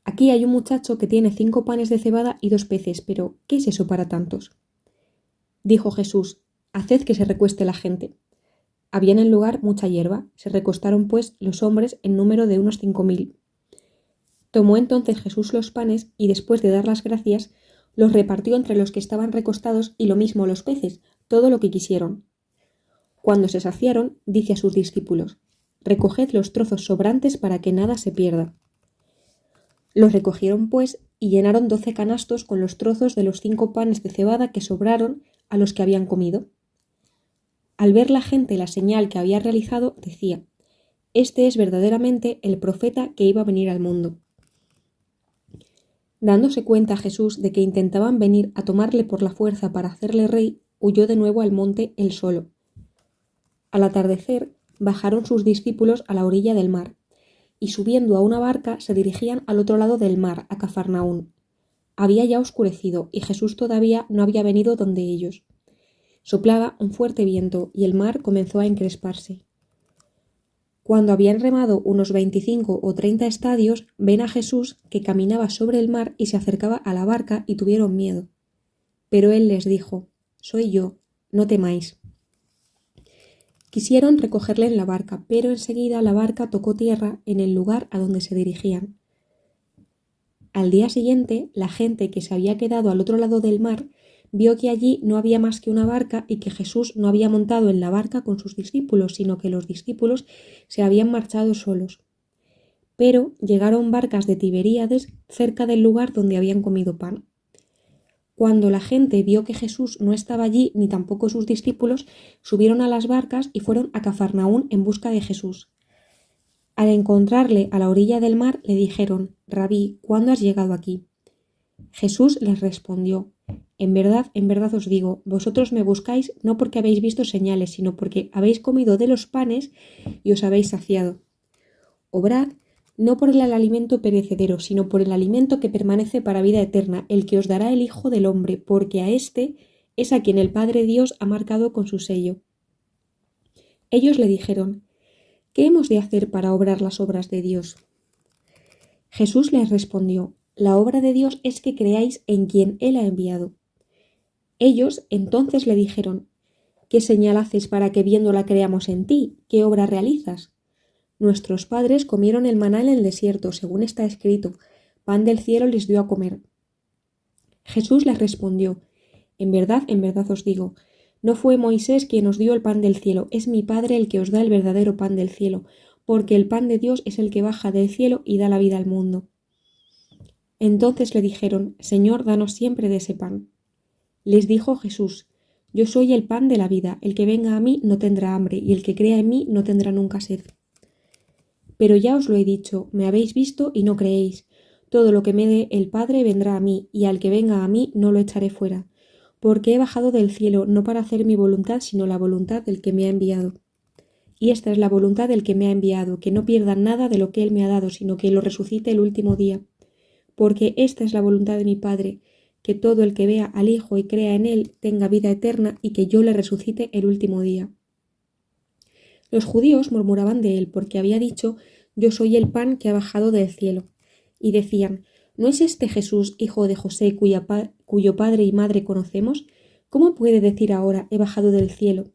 Aquí hay un muchacho que tiene 5 panes de cebada y 2 peces, pero ¿qué es eso para tantos? Dijo Jesús: Haced que se recueste la gente. Había en el lugar mucha hierba, se recostaron pues los hombres en número de unos 5.000. Tomó entonces Jesús los panes y después de dar las gracias, los repartió entre los que estaban recostados y lo mismo los peces, todo lo que quisieron. Cuando se saciaron, dice a sus discípulos: Recoged los trozos sobrantes para que nada se pierda. Los recogieron pues y llenaron 12 canastos con los trozos de los 5 panes de cebada que sobraron a los que habían comido. Al ver la gente la señal que había realizado, decía: Este es verdaderamente el profeta que iba a venir al mundo. Dándose cuenta Jesús de que intentaban venir a tomarle por la fuerza para hacerle rey, huyó de nuevo al monte él solo. Al atardecer, bajaron sus discípulos a la orilla del mar, y subiendo a una barca se dirigían al otro lado del mar, a Cafarnaún. Había ya oscurecido y Jesús todavía no había venido donde ellos. Soplaba un fuerte viento y el mar comenzó a encresparse. Cuando habían remado unos 25 o 30 estadios, ven a Jesús que caminaba sobre el mar y se acercaba a la barca y tuvieron miedo. Pero él les dijo: «Soy yo, no temáis». Quisieron recogerle en la barca, pero enseguida la barca tocó tierra en el lugar a donde se dirigían. Al día siguiente, la gente que se había quedado al otro lado del mar vio que allí no había más que una barca y que Jesús no había montado en la barca con sus discípulos, sino que los discípulos se habían marchado solos. Pero llegaron barcas de Tiberíades cerca del lugar donde habían comido pan. Cuando la gente vio que Jesús no estaba allí ni tampoco sus discípulos, subieron a las barcas y fueron a Cafarnaún en busca de Jesús. Al encontrarle a la orilla del mar, le dijeron: «Rabí, ¿cuándo has llegado aquí?» Jesús les respondió: en verdad os digo, vosotros me buscáis no porque habéis visto señales, sino porque habéis comido de los panes y os habéis saciado. Obrad no por el alimento perecedero, sino por el alimento que permanece para vida eterna, el que os dará el Hijo del Hombre, porque a éste es a quien el Padre Dios ha marcado con su sello. Ellos le dijeron: ¿qué hemos de hacer para obrar las obras de Dios? Jesús les respondió: la obra de Dios es que creáis en quien Él ha enviado. Ellos entonces le dijeron: ¿qué señal haces para que viéndola creamos en ti? ¿Qué obra realizas? Nuestros padres comieron el maná en el desierto, según está escrito: pan del cielo les dio a comer. Jesús les respondió: en verdad os digo, no fue Moisés quien os dio el pan del cielo, es mi Padre el que os da el verdadero pan del cielo, porque el pan de Dios es el que baja del cielo y da la vida al mundo. Entonces le dijeron: Señor, danos siempre de ese pan. Les dijo Jesús: yo soy el pan de la vida, el que venga a mí no tendrá hambre, y el que crea en mí no tendrá nunca sed. Pero ya os lo he dicho, me habéis visto y no creéis. Todo lo que me dé el Padre vendrá a mí, y al que venga a mí no lo echaré fuera, porque he bajado del cielo no para hacer mi voluntad, sino la voluntad del que me ha enviado. Y esta es la voluntad del que me ha enviado, que no pierda nada de lo que él me ha dado, sino que lo resucite el último día. Porque esta es la voluntad de mi Padre, que todo el que vea al Hijo y crea en él tenga vida eterna, y que yo le resucite el último día. Los judíos murmuraban de él, porque había dicho: yo soy el pan que ha bajado del cielo. Y decían: ¿no es este Jesús, hijo de José, cuyo padre y madre conocemos? ¿Cómo puede decir ahora: he bajado del cielo?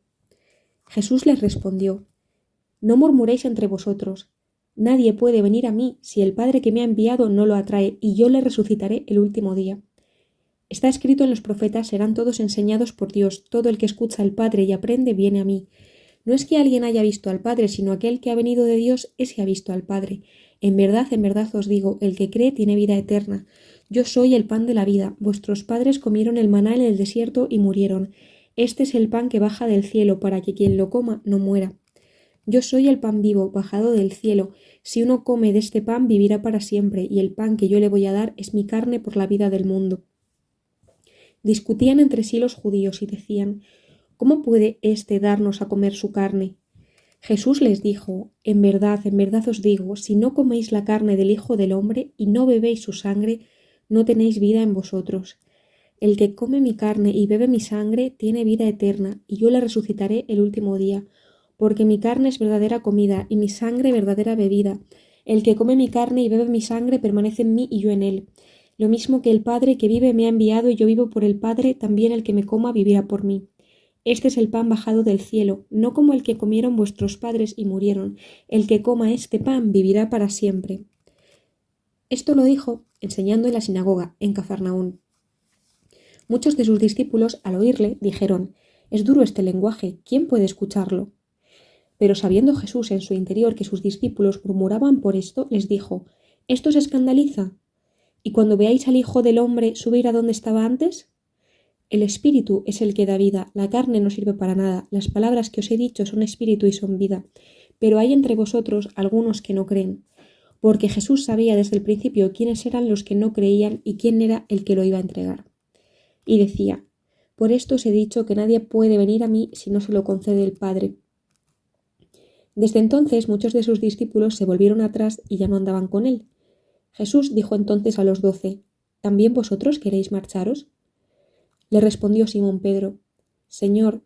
Jesús les respondió: no murmuréis entre vosotros. Nadie puede venir a mí si el Padre que me ha enviado no lo atrae, y yo le resucitaré el último día. Está escrito en los profetas: serán todos enseñados por Dios. Todo el que escucha al Padre y aprende viene a mí. No es que alguien haya visto al Padre, sino aquel que ha venido de Dios, ese ha visto al Padre. En verdad os digo, el que cree tiene vida eterna. Yo soy el pan de la vida. Vuestros padres comieron el maná en el desierto y murieron. Este es el pan que baja del cielo, para que quien lo coma no muera. Yo soy el pan vivo, bajado del cielo. Si uno come de este pan, vivirá para siempre, y el pan que yo le voy a dar es mi carne por la vida del mundo. Discutían entre sí los judíos y decían: ¿cómo puede éste darnos a comer su carne? Jesús les dijo: en verdad os digo, si no coméis la carne del Hijo del Hombre y no bebéis su sangre, no tenéis vida en vosotros. El que come mi carne y bebe mi sangre tiene vida eterna, y yo le resucitaré el último día, porque mi carne es verdadera comida y mi sangre verdadera bebida. El que come mi carne y bebe mi sangre permanece en mí y yo en él. Lo mismo que el Padre que vive me ha enviado y yo vivo por el Padre, también el que me coma vivirá por mí. Este es el pan bajado del cielo, no como el que comieron vuestros padres y murieron. El que coma este pan vivirá para siempre. Esto lo dijo enseñando en la sinagoga, en Cafarnaún. Muchos de sus discípulos, al oírle, dijeron: es duro este lenguaje, ¿quién puede escucharlo? Pero sabiendo Jesús en su interior que sus discípulos murmuraban por esto, les dijo: ¿esto os escandaliza? ¿Y cuando veáis al Hijo del Hombre subir a donde estaba antes? El Espíritu es el que da vida, la carne no sirve para nada. Las palabras que os he dicho son espíritu y son vida. Pero hay entre vosotros algunos que no creen. Porque Jesús sabía desde el principio quiénes eran los que no creían y quién era el que lo iba a entregar. Y decía: por esto os he dicho que nadie puede venir a mí si no se lo concede el Padre. Desde entonces muchos de sus discípulos se volvieron atrás y ya no andaban con él. Jesús dijo entonces a los 12: ¿También vosotros queréis marcharos? Le respondió Simón Pedro: Señor,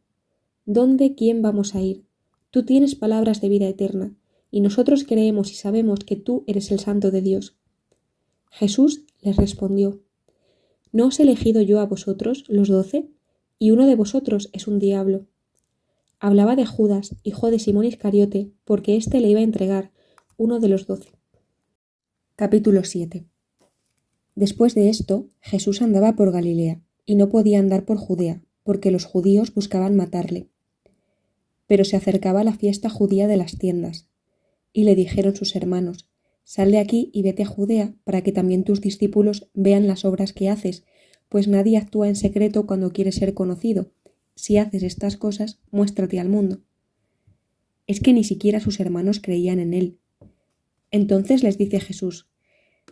¿dónde, quién vamos a ir? Tú tienes palabras de vida eterna, y nosotros creemos y sabemos que tú eres el Santo de Dios. Jesús les respondió: ¿No os he elegido yo a vosotros, los 12? Y uno de vosotros es un diablo. Hablaba de Judas, hijo de Simón Iscariote, porque éste le iba a entregar, uno de los 12. Capítulo 7. Después de esto, Jesús andaba por Galilea, y no podía andar por Judea, porque los judíos buscaban matarle. Pero se acercaba la fiesta judía de las tiendas, y le dijeron sus hermanos: Sal de aquí y vete a Judea, para que también tus discípulos vean las obras que haces, pues nadie actúa en secreto cuando quiere ser conocido. Si haces estas cosas, muéstrate al mundo. Es que ni siquiera sus hermanos creían en él. Entonces les dice Jesús: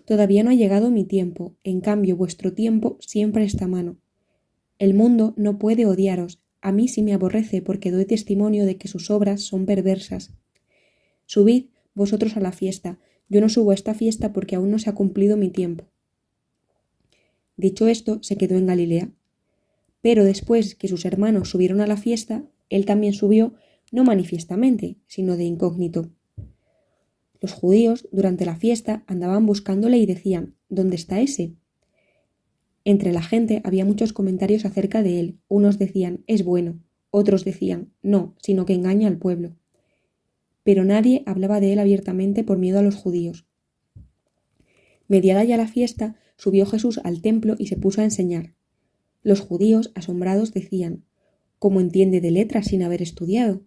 Todavía no ha llegado mi tiempo, en cambio vuestro tiempo siempre está a mano. El mundo no puede odiaros, a mí sí me aborrece, porque doy testimonio de que sus obras son perversas. Subid vosotros a la fiesta, yo no subo a esta fiesta porque aún no se ha cumplido mi tiempo. Dicho esto, se quedó en Galilea. Pero después que sus hermanos subieron a la fiesta, él también subió, no manifiestamente, sino de incógnito. Los judíos, durante la fiesta, andaban buscándole y decían: ¿Dónde está ese? Entre la gente había muchos comentarios acerca de él. Unos decían: es bueno, otros decían: no, sino que engaña al pueblo. Pero nadie hablaba de él abiertamente por miedo a los judíos. Mediada ya la fiesta, subió Jesús al templo y se puso a enseñar. Los judíos, asombrados, decían: ¿Cómo entiende de letras sin haber estudiado?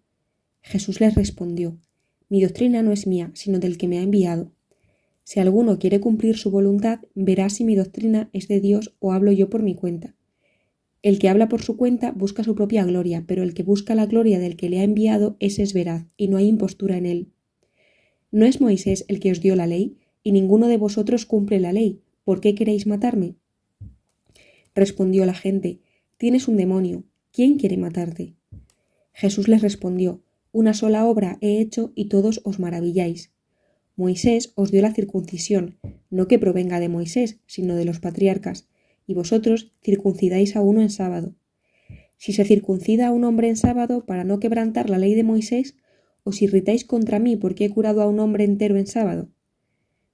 Jesús les respondió: Mi doctrina no es mía, sino del que me ha enviado. Si alguno quiere cumplir su voluntad, verá si mi doctrina es de Dios o hablo yo por mi cuenta. El que habla por su cuenta busca su propia gloria, pero el que busca la gloria del que le ha enviado, ese es veraz, y no hay impostura en él. ¿No es Moisés el que os dio la ley? Y ninguno de vosotros cumple la ley. ¿Por qué queréis matarme? Respondió la gente: Tienes un demonio. ¿Quién quiere matarte? Jesús les respondió: Una sola obra he hecho y todos os maravilláis. Moisés os dio la circuncisión, no que provenga de Moisés, sino de los patriarcas, y vosotros circuncidáis a uno en sábado. Si se circuncida a un hombre en sábado para no quebrantar la ley de Moisés, os irritáis contra mí porque he curado a un hombre entero en sábado.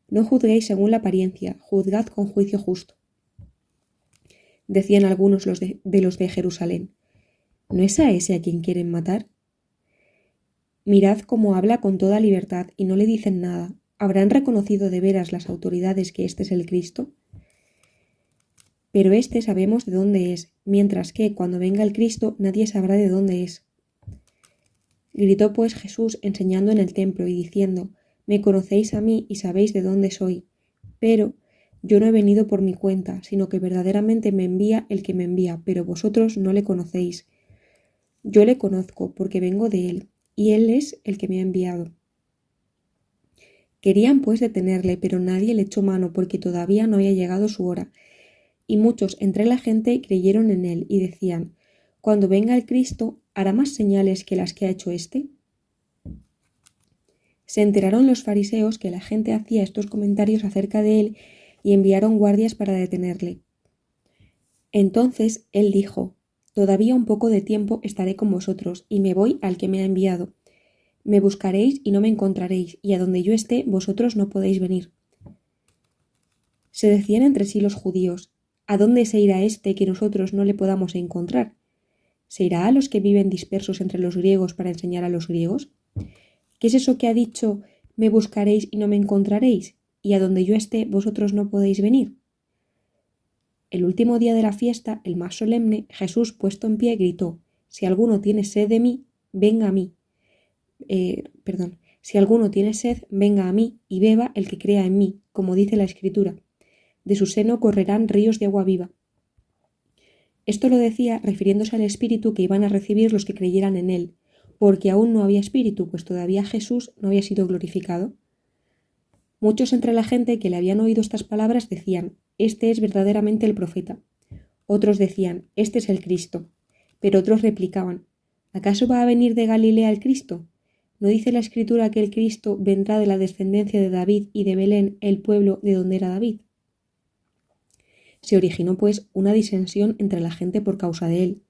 No juzguéis según la apariencia, juzgad con juicio justo. Decían algunos de los de Jerusalén: ¿No es a ese a quien quieren matar? Mirad cómo habla con toda libertad y no le dicen nada. ¿Habrán reconocido de veras las autoridades que este es el Cristo? Pero este sabemos de dónde es, mientras que, cuando venga el Cristo, nadie sabrá de dónde es. Gritó pues Jesús enseñando en el templo y diciendo: Me conocéis a mí y sabéis de dónde soy, pero yo no he venido por mi cuenta, sino que verdaderamente me envía el que me envía, pero vosotros no le conocéis. Yo le conozco porque vengo de él, y él es el que me ha enviado. Querían pues detenerle, pero nadie le echó mano porque todavía no había llegado su hora. Y muchos entre la gente creyeron en él y decían: Cuando venga el Cristo, ¿hará más señales que las que ha hecho éste? Se enteraron los fariseos que la gente hacía estos comentarios acerca de él y enviaron guardias para detenerle. Entonces él dijo: Todavía un poco de tiempo estaré con vosotros y me voy al que me ha enviado. Me buscaréis y no me encontraréis, y a donde yo esté vosotros no podéis venir. Se decían entre sí los judíos: ¿A dónde se irá este que nosotros no le podamos encontrar? ¿Se irá a los que viven dispersos entre los griegos para enseñar a los griegos? ¿Qué es eso que ha dicho: me buscaréis y no me encontraréis, y a donde yo esté vosotros no podéis venir? El último día de la fiesta, el más solemne, Jesús, puesto en pie, gritó: Si alguno tiene sed de mí, venga a mí. Si alguno tiene sed, venga a mí y beba el que crea en mí, como dice la Escritura. De su seno correrán ríos de agua viva. Esto lo decía refiriéndose al Espíritu que iban a recibir los que creyeran en él, porque aún no había Espíritu, pues todavía Jesús no había sido glorificado. Muchos entre la gente que le habían oído estas palabras decían: Este es verdaderamente el profeta. Otros decían: Este es el Cristo. Pero otros replicaban: ¿Acaso va a venir de Galilea el Cristo? ¿No dice la Escritura que el Cristo vendrá de la descendencia de David y de Belén, el pueblo de donde era David? Se originó, pues, una disensión entre la gente por causa de él.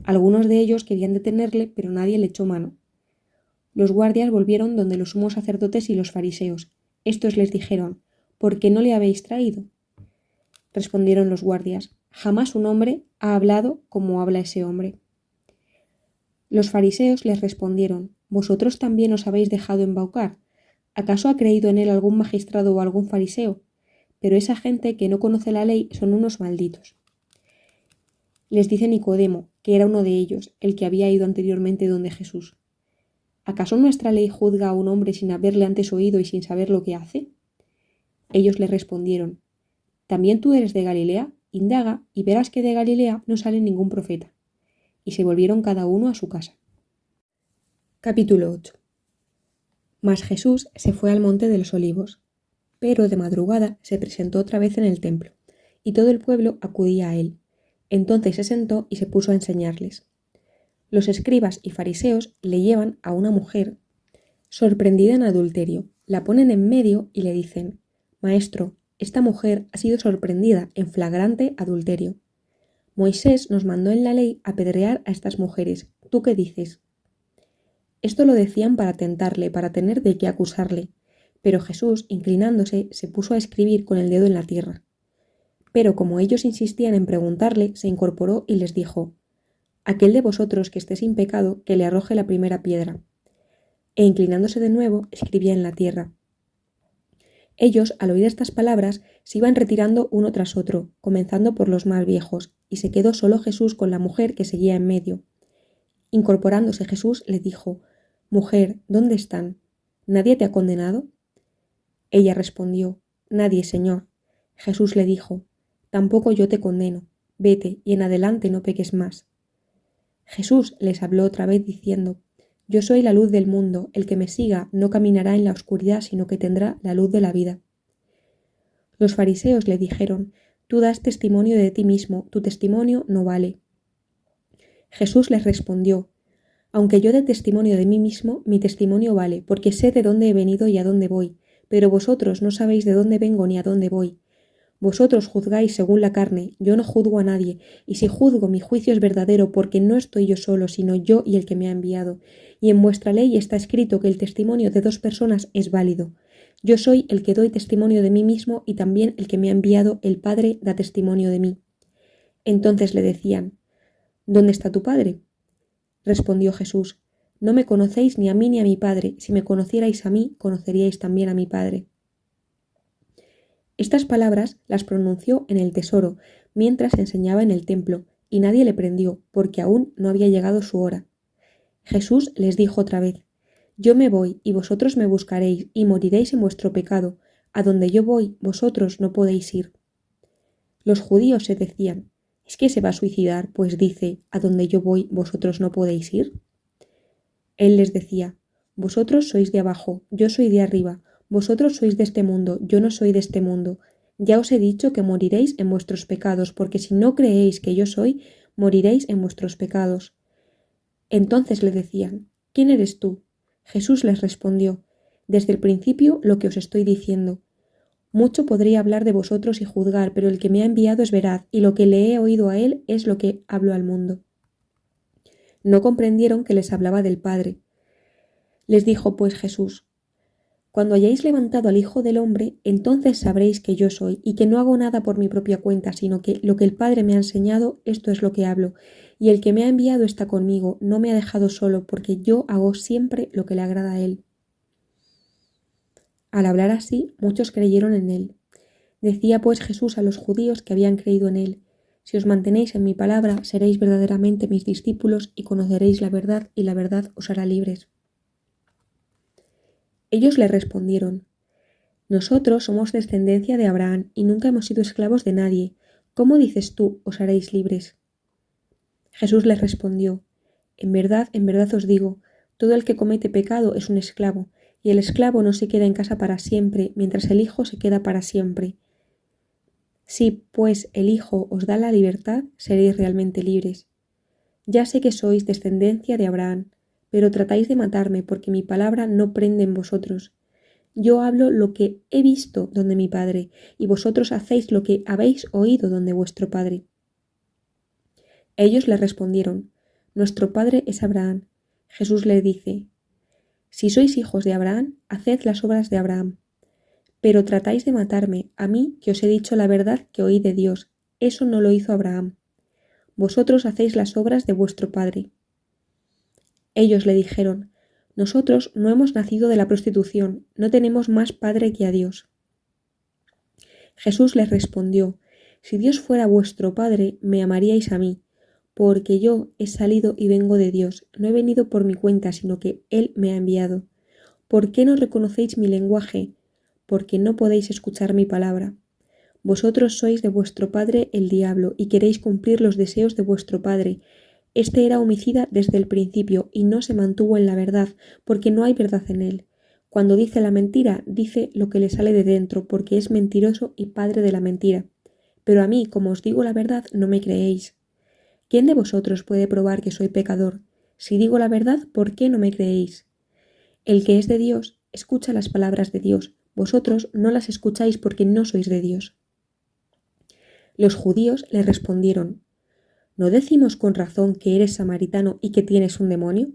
Algunos de ellos querían detenerle, pero nadie le echó mano. Los guardias volvieron donde los sumos sacerdotes y los fariseos. Estos les dijeron: ¿Por qué no le habéis traído? Respondieron los guardias: jamás un hombre ha hablado como habla ese hombre. Los fariseos les respondieron: ¿Vosotros también os habéis dejado embaucar? ¿Acaso ha creído en él algún magistrado o algún fariseo? Pero esa gente que no conoce la ley son unos malditos. Les dice Nicodemo, que era uno de ellos, el que había ido anteriormente donde Jesús: ¿acaso nuestra ley juzga a un hombre sin haberle antes oído y sin saber lo que hace? Ellos le respondieron: ¿también tú eres de Galilea? Indaga y verás que de Galilea no sale ningún profeta. Y se volvieron cada uno a su casa. Capítulo 8. Mas Jesús se fue al monte de los Olivos, pero de madrugada se presentó otra vez en el templo, y todo el pueblo acudía a él. Entonces se sentó y se puso a enseñarles. Los escribas y fariseos le llevan a una mujer sorprendida en adulterio, la ponen en medio y le dicen: Maestro, esta mujer ha sido sorprendida en flagrante adulterio. Moisés nos mandó en la ley apedrear a estas mujeres. ¿Tú qué dices? Esto lo decían para tentarle, para tener de qué acusarle. Pero Jesús, inclinándose, se puso a escribir con el dedo en la tierra. Pero como ellos insistían en preguntarle, se incorporó y les dijo: Aquel de vosotros que esté sin pecado, que le arroje la primera piedra. E inclinándose de nuevo, escribía en la tierra. Ellos, al oír estas palabras, se iban retirando uno tras otro, comenzando por los más viejos, y se quedó solo Jesús con la mujer que seguía en medio. Incorporándose Jesús, le dijo: Mujer, ¿dónde están? ¿Nadie te ha condenado? Ella respondió: Nadie, Señor. Jesús le dijo: Tampoco yo te condeno. Vete, y en adelante no peques más. Jesús les habló otra vez diciendo: Yo soy la luz del mundo, el que me siga no caminará en la oscuridad, sino que tendrá la luz de la vida. Los fariseos le dijeron: Tú das testimonio de ti mismo, tu testimonio no vale. Jesús les respondió: Aunque yo dé testimonio de mí mismo, mi testimonio vale, porque sé de dónde he venido y a dónde voy, pero vosotros no sabéis de dónde vengo ni a dónde voy. Vosotros juzgáis según la carne, yo no juzgo a nadie, y si juzgo, mi juicio es verdadero, porque no estoy yo solo, sino yo y el que me ha enviado. Y en vuestra ley está escrito que el testimonio de 2 personas es válido. Yo soy el que doy testimonio de mí mismo, y también el que me ha enviado, el Padre, da testimonio de mí. Entonces le decían: ¿Dónde está tu Padre? Respondió Jesús: No me conocéis ni a mí ni a mi Padre. Si me conocierais a mí, conoceríais también a mi Padre. Estas palabras las pronunció en el tesoro, mientras enseñaba en el templo, y nadie le prendió, porque aún no había llegado su hora. Jesús les dijo otra vez: Yo me voy, y vosotros me buscaréis, y moriréis en vuestro pecado. A donde yo voy, vosotros no podéis ir. Los judíos se decían: ¿Es que se va a suicidar, pues dice: A donde yo voy, vosotros no podéis ir? Él les decía: Vosotros sois de abajo, yo soy de arriba. Vosotros sois de este mundo, yo no soy de este mundo. Ya os he dicho que moriréis en vuestros pecados, porque si no creéis que yo soy, moriréis en vuestros pecados. Entonces le decían: ¿Quién eres tú? Jesús les respondió: Desde el principio lo que os estoy diciendo. Mucho podría hablar de vosotros y juzgar, pero el que me ha enviado es veraz, y lo que le he oído a él es lo que hablo al mundo. No comprendieron que les hablaba del Padre. Les dijo pues Jesús: Cuando hayáis levantado al Hijo del Hombre, entonces sabréis que yo soy, y que no hago nada por mi propia cuenta, sino que lo que el Padre me ha enseñado, esto es lo que hablo, y el que me ha enviado está conmigo, no me ha dejado solo, porque yo hago siempre lo que le agrada a él. Al hablar así, muchos creyeron en él. Decía pues Jesús a los judíos que habían creído en él: Si os mantenéis en mi palabra, seréis verdaderamente mis discípulos y conoceréis la verdad, y la verdad os hará libres. Ellos le respondieron: Nosotros somos descendencia de Abraham y nunca hemos sido esclavos de nadie. ¿Cómo dices tú, os haréis libres? Jesús les respondió: en verdad os digo, todo el que comete pecado es un esclavo, y el esclavo no se queda en casa para siempre, mientras el Hijo se queda para siempre. Si, pues, el Hijo os da la libertad, seréis realmente libres. Ya sé que sois descendencia de Abraham, pero tratáis de matarme, porque mi palabra no prende en vosotros. Yo hablo lo que he visto donde mi Padre, y vosotros hacéis lo que habéis oído donde vuestro Padre. Ellos le respondieron: Nuestro padre es Abraham. Jesús le dice: Si sois hijos de Abraham, haced las obras de Abraham. Pero tratáis de matarme, a mí que os he dicho la verdad que oí de Dios. Eso no lo hizo Abraham. Vosotros hacéis las obras de vuestro padre. Ellos le dijeron: Nosotros no hemos nacido de la prostitución, no tenemos más padre que a Dios. Jesús les respondió: Si Dios fuera vuestro padre, me amaríais a mí, porque yo he salido y vengo de Dios, no he venido por mi cuenta, sino que Él me ha enviado. ¿Por qué no reconocéis mi lenguaje? Porque no podéis escuchar mi palabra. Vosotros sois de vuestro padre el diablo, y queréis cumplir los deseos de vuestro padre. Este era homicida desde el principio, y no se mantuvo en la verdad, porque no hay verdad en él. Cuando dice la mentira, dice lo que le sale de dentro, porque es mentiroso y padre de la mentira. Pero a mí, como os digo la verdad, no me creéis. ¿Quién de vosotros puede probar que soy pecador? Si digo la verdad, ¿por qué no me creéis? El que es de Dios, escucha las palabras de Dios. Vosotros no las escucháis porque no sois de Dios. Los judíos le respondieron: ¿No decimos con razón que eres samaritano y que tienes un demonio?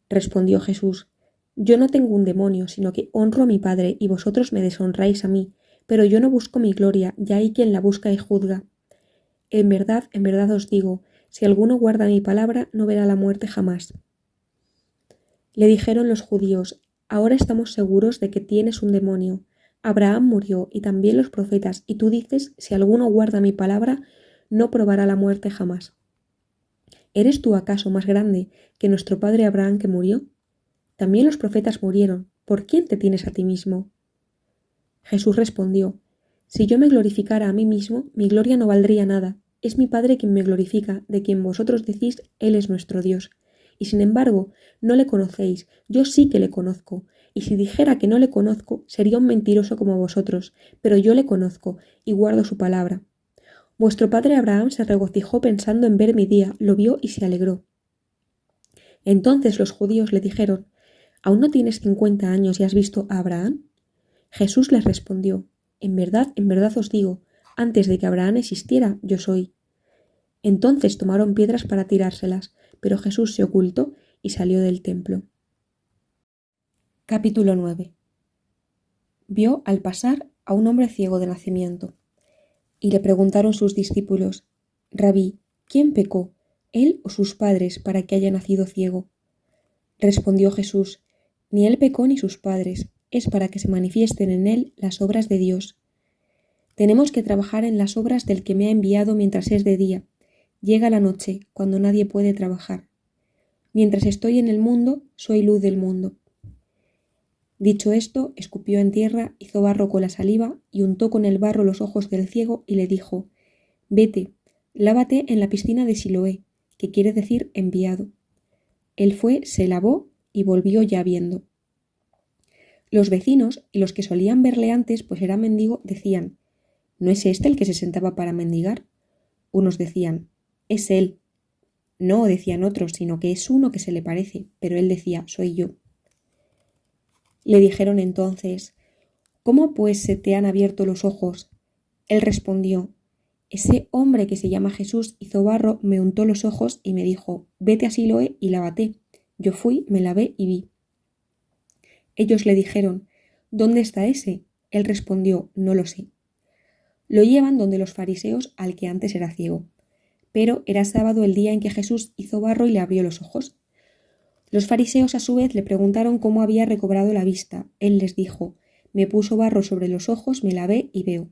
Respondió Jesús: Yo no tengo un demonio, sino que honro a mi Padre, y vosotros me deshonráis a mí. Pero yo no busco mi gloria, ya hay quien la busca y juzga. En verdad os digo, si alguno guarda mi palabra, no verá la muerte jamás. Le dijeron los judíos: Ahora estamos seguros de que tienes un demonio. Abraham murió, y también los profetas, y tú dices: Si alguno guarda mi palabra, no probará la muerte jamás. ¿Eres tú acaso más grande que nuestro padre Abraham que murió? También los profetas murieron. ¿Por quién te tienes a ti mismo? Jesús respondió: Si yo me glorificara a mí mismo, mi gloria no valdría nada. Es mi Padre quien me glorifica, de quien vosotros decís: Él es nuestro Dios. Y sin embargo, no le conocéis, yo sí que le conozco. Y si dijera que no le conozco, sería un mentiroso como vosotros, pero yo le conozco y guardo su palabra. Vuestro padre Abraham se regocijó pensando en ver mi día, lo vio y se alegró. Entonces los judíos le dijeron: ¿Aún no tienes 50 años y has visto a Abraham? Jesús les respondió: en verdad os digo, antes de que Abraham existiera, yo soy. Entonces tomaron piedras para tirárselas, pero Jesús se ocultó y salió del templo. Capítulo 9. Vio al pasar a un hombre ciego de nacimiento, y le preguntaron sus discípulos: Rabí, ¿quién pecó, él o sus padres, para que haya nacido ciego? Respondió Jesús: Ni él pecó ni sus padres, es para que se manifiesten en él las obras de Dios. Tenemos que trabajar en las obras del que me ha enviado mientras es de día. Llega la noche, cuando nadie puede trabajar. Mientras estoy en el mundo, soy luz del mundo. Dicho esto, escupió en tierra, hizo barro con la saliva y untó con el barro los ojos del ciego y le dijo: Vete, lávate en la piscina de Siloé, que quiere decir enviado. Él fue, se lavó y volvió ya viendo. Los vecinos y los que solían verle antes, pues era mendigo, decían: ¿No es este el que se sentaba para mendigar? Unos decían: Es él. No, decían otros, sino que es uno que se le parece, pero él decía: Soy yo. Le dijeron entonces: ¿Cómo pues se te han abierto los ojos? Él respondió: Ese hombre que se llama Jesús hizo barro, me untó los ojos y me dijo: Vete a Siloé y lávate. Yo fui, me lavé y vi. Ellos le dijeron: ¿Dónde está ese? Él respondió: No lo sé. Lo llevan donde los fariseos, al que antes era ciego. Pero era sábado el día en que Jesús hizo barro y le abrió los ojos. Los fariseos a su vez le preguntaron cómo había recobrado la vista. Él les dijo: Me puso barro sobre los ojos, me lavé y veo.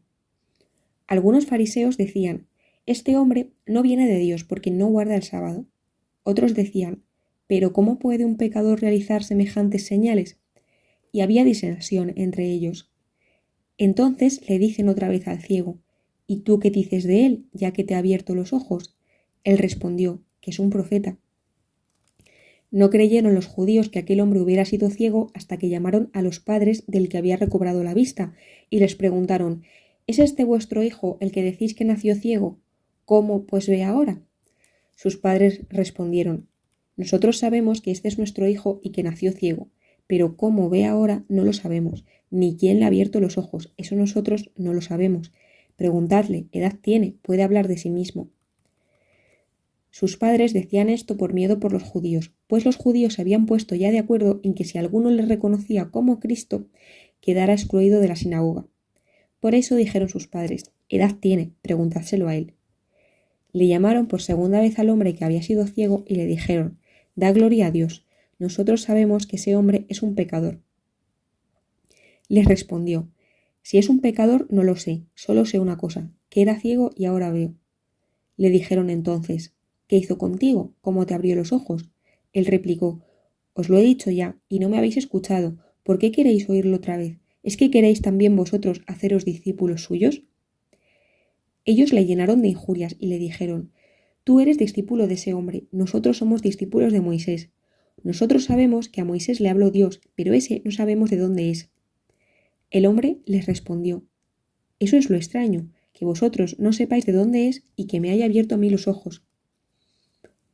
Algunos fariseos decían: Este hombre no viene de Dios porque no guarda el sábado. Otros decían: Pero ¿cómo puede un pecador realizar semejantes señales? Y había disensión entre ellos. Entonces le dicen otra vez al ciego: ¿Y tú qué dices de él, ya que te ha abierto los ojos? Él respondió: que es un profeta. No creyeron los judíos que aquel hombre hubiera sido ciego hasta que llamaron a los padres del que había recobrado la vista y les preguntaron: ¿Es este vuestro hijo el que decís que nació ciego? ¿Cómo pues ve ahora? Sus padres respondieron: Nosotros sabemos que este es nuestro hijo y que nació ciego, pero cómo ve ahora no lo sabemos, ni quién le ha abierto los ojos, eso nosotros no lo sabemos. Preguntadle, edad tiene, puede hablar de sí mismo. Sus padres decían esto por miedo por los judíos, pues los judíos se habían puesto ya de acuerdo en que si alguno le reconocía como Cristo, quedara excluido de la sinagoga. Por eso dijeron sus padres, edad tiene, preguntádselo a él. Le llamaron por segunda vez al hombre que había sido ciego y le dijeron, da gloria a Dios, nosotros sabemos que ese hombre es un pecador. Les respondió, si es un pecador no lo sé, solo sé una cosa, que era ciego y ahora veo. Le dijeron entonces, ¿qué hizo contigo? ¿Cómo te abrió los ojos? Él replicó, os lo he dicho ya, y no me habéis escuchado. ¿Por qué queréis oírlo otra vez? ¿Es que queréis también vosotros haceros discípulos suyos? Ellos le llenaron de injurias y le dijeron, tú eres discípulo de ese hombre, nosotros somos discípulos de Moisés. Nosotros sabemos que a Moisés le habló Dios, pero ese no sabemos de dónde es. El hombre les respondió, eso es lo extraño, que vosotros no sepáis de dónde es y que me haya abierto a mí los ojos.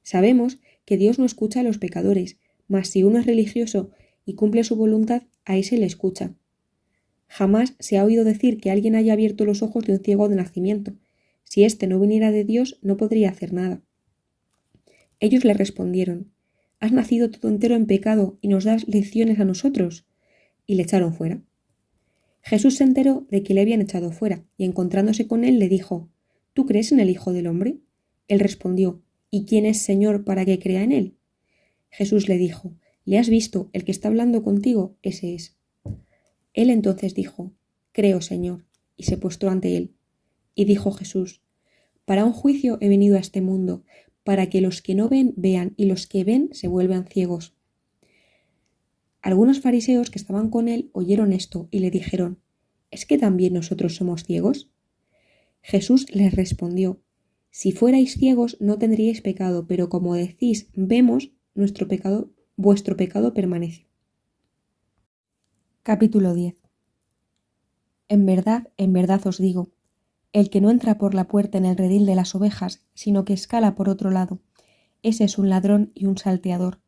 Sabemos que Dios no escucha a los pecadores, mas si uno es religioso y cumple su voluntad, a ese le escucha. Jamás se ha oído decir que alguien haya abierto los ojos de un ciego de nacimiento. Si éste no viniera de Dios, no podría hacer nada. Ellos le respondieron, has nacido todo entero en pecado y nos das lecciones a nosotros. Y le echaron fuera. Jesús se enteró de que le habían echado fuera y encontrándose con él le dijo, ¿tú crees en el Hijo del Hombre? Él respondió, ¿y quién es Señor para que crea en él? Jesús le dijo, ¿le has visto? El que está hablando contigo, ese es. Él entonces dijo, creo, Señor, y se postró ante él. Y dijo Jesús, para un juicio he venido a este mundo, para que los que no ven vean y los que ven se vuelvan ciegos. Algunos fariseos que estaban con él oyeron esto y le dijeron, ¿es que también nosotros somos ciegos? Jesús les respondió, si fuerais ciegos no tendríais pecado, pero como decís, vemos, vuestro pecado permanece. Capítulo 10. En verdad os digo, el que no entra por la puerta en el redil de las ovejas, sino que escala por otro lado, ese es un ladrón y un salteador.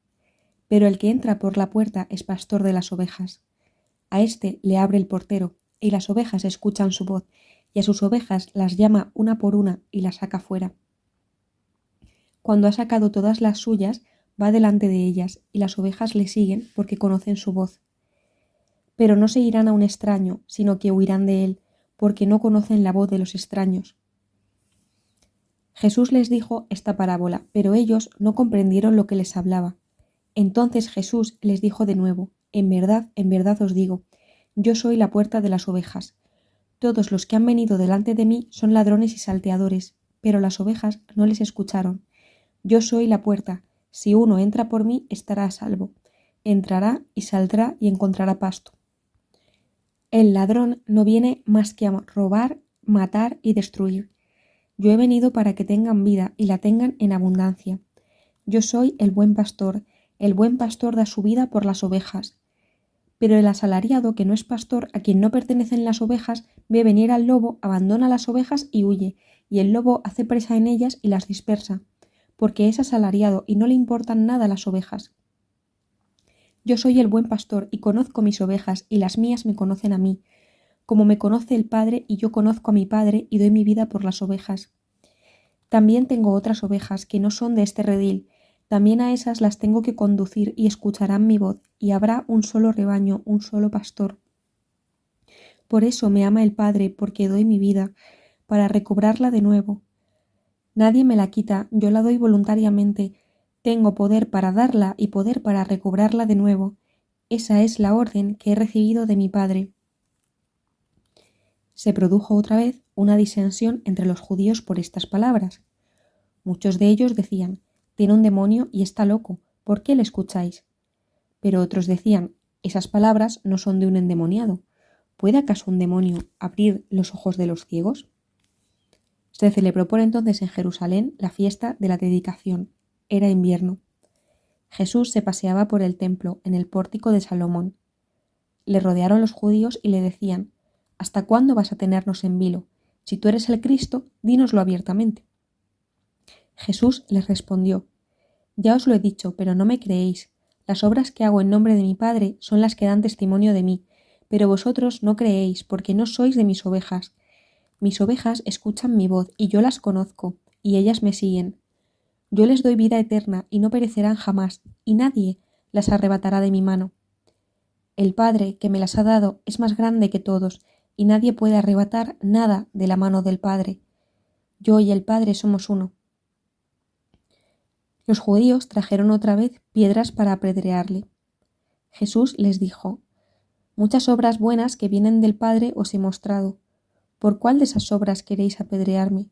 Pero el que entra por la puerta es pastor de las ovejas. A éste le abre el portero, y las ovejas escuchan su voz, y a sus ovejas las llama una por una y las saca fuera. Cuando ha sacado todas las suyas, va delante de ellas, y las ovejas le siguen porque conocen su voz. Pero no seguirán a un extraño, sino que huirán de él, porque no conocen la voz de los extraños. Jesús les dijo esta parábola, pero ellos no comprendieron lo que les hablaba. Entonces Jesús les dijo de nuevo, en verdad os digo, yo soy la puerta de las ovejas. Todos los que han venido delante de mí son ladrones y salteadores, pero las ovejas no les escucharon. Yo soy la puerta, si uno entra por mí estará a salvo. Entrará y saldrá y encontrará pasto. El ladrón no viene más que a robar, matar y destruir. Yo he venido para que tengan vida y la tengan en abundancia. Yo soy el buen pastor da su vida por las ovejas. Pero el asalariado, que no es pastor, a quien no pertenecen las ovejas, ve venir al lobo, abandona las ovejas y huye, y el lobo hace presa en ellas y las dispersa, porque es asalariado y no le importan nada las ovejas. Yo soy el buen pastor y conozco mis ovejas, y las mías me conocen a mí, como me conoce el Padre, y yo conozco a mi Padre y doy mi vida por las ovejas. También tengo otras ovejas que no son de este redil, también a esas las tengo que conducir y escucharán mi voz, y habrá un solo rebaño, un solo pastor. Por eso me ama el Padre, porque doy mi vida, para recobrarla de nuevo. Nadie me la quita, yo la doy voluntariamente. Tengo poder para darla y poder para recobrarla de nuevo. Esa es la orden que he recibido de mi Padre. Se produjo otra vez una disensión entre los judíos por estas palabras. Muchos de ellos decían, tiene un demonio y está loco, ¿por qué le escucháis? Pero otros decían, esas palabras no son de un endemoniado. ¿Puede acaso un demonio abrir los ojos de los ciegos? Se celebró por entonces en Jerusalén la fiesta de la dedicación. Era invierno. Jesús se paseaba por el templo, en el pórtico de Salomón. Le rodearon los judíos y le decían, ¿hasta cuándo vas a tenernos en vilo? Si tú eres el Cristo, dínoslo abiertamente. Jesús les respondió, Ya os lo he dicho, pero no me creéis. Las obras que hago en nombre de mi Padre son las que dan testimonio de mí, pero vosotros no creéis, porque no sois de mis ovejas. Mis ovejas escuchan mi voz, y yo las conozco, y ellas me siguen. Yo les doy vida eterna, y no perecerán jamás, y nadie las arrebatará de mi mano. El Padre que me las ha dado es más grande que todos, y nadie puede arrebatar nada de la mano del Padre. Yo y el Padre somos uno. Los judíos trajeron otra vez piedras para apedrearle. Jesús les dijo: Muchas obras buenas que vienen del Padre os he mostrado. ¿Por cuál de esas obras queréis apedrearme?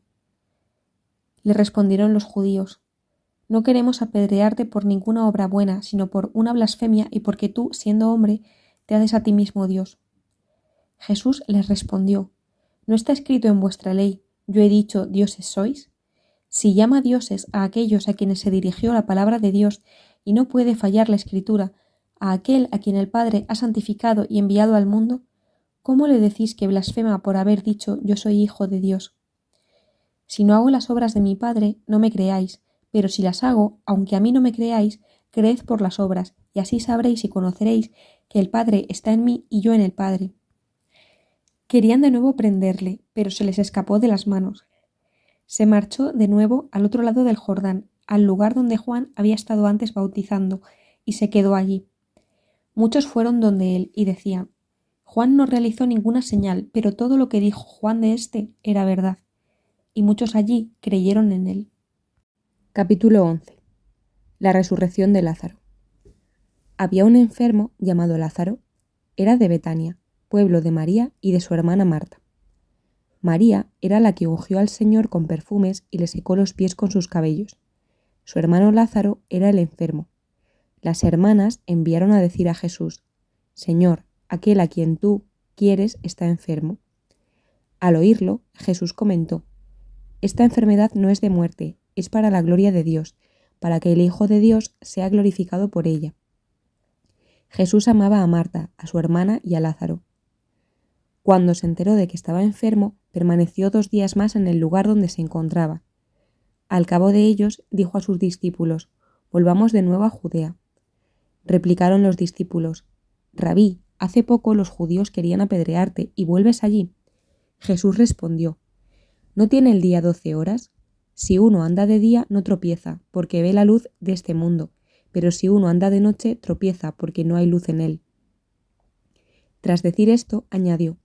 Le respondieron los judíos: No queremos apedrearte por ninguna obra buena, sino por una blasfemia y porque tú, siendo hombre, te haces a ti mismo Dios. Jesús les respondió: ¿No está escrito en vuestra ley, yo he dicho, dioses sois? Si llama dioses a aquellos a quienes se dirigió la palabra de Dios, y no puede fallar la Escritura, a aquel a quien el Padre ha santificado y enviado al mundo, ¿cómo le decís que blasfema por haber dicho yo soy hijo de Dios? Si no hago las obras de mi Padre, no me creáis, pero si las hago, aunque a mí no me creáis, creed por las obras, y así sabréis y conoceréis que el Padre está en mí y yo en el Padre. Querían de nuevo prenderle, pero se les escapó de las manos. Se marchó de nuevo al otro lado del Jordán, al lugar donde Juan había estado antes bautizando, y se quedó allí. Muchos fueron donde él y decían: Juan no realizó ninguna señal, pero todo lo que dijo Juan de éste era verdad. Y muchos allí creyeron en él. Capítulo 11. La resurrección de Lázaro. Había un enfermo llamado Lázaro. Era de Betania, pueblo de María y de su hermana Marta. María era la que ungió al Señor con perfumes y le secó los pies con sus cabellos. Su hermano Lázaro era el enfermo. Las hermanas enviaron a decir a Jesús: Señor, aquel a quien tú quieres está enfermo. Al oírlo, Jesús comentó: Esta enfermedad no es de muerte, es para la gloria de Dios, para que el Hijo de Dios sea glorificado por ella. Jesús amaba a Marta, a su hermana y a Lázaro. Cuando se enteró de que estaba enfermo, permaneció 2 días más en el lugar donde se encontraba. Al cabo de ellos, dijo a sus discípulos: Volvamos de nuevo a Judea. Replicaron los discípulos: Rabí, hace poco los judíos querían apedrearte y vuelves allí. Jesús respondió: ¿No tiene el día 12 horas? Si uno anda de día, no tropieza, porque ve la luz de este mundo, pero si uno anda de noche, tropieza, porque no hay luz en él. Tras decir esto, añadió: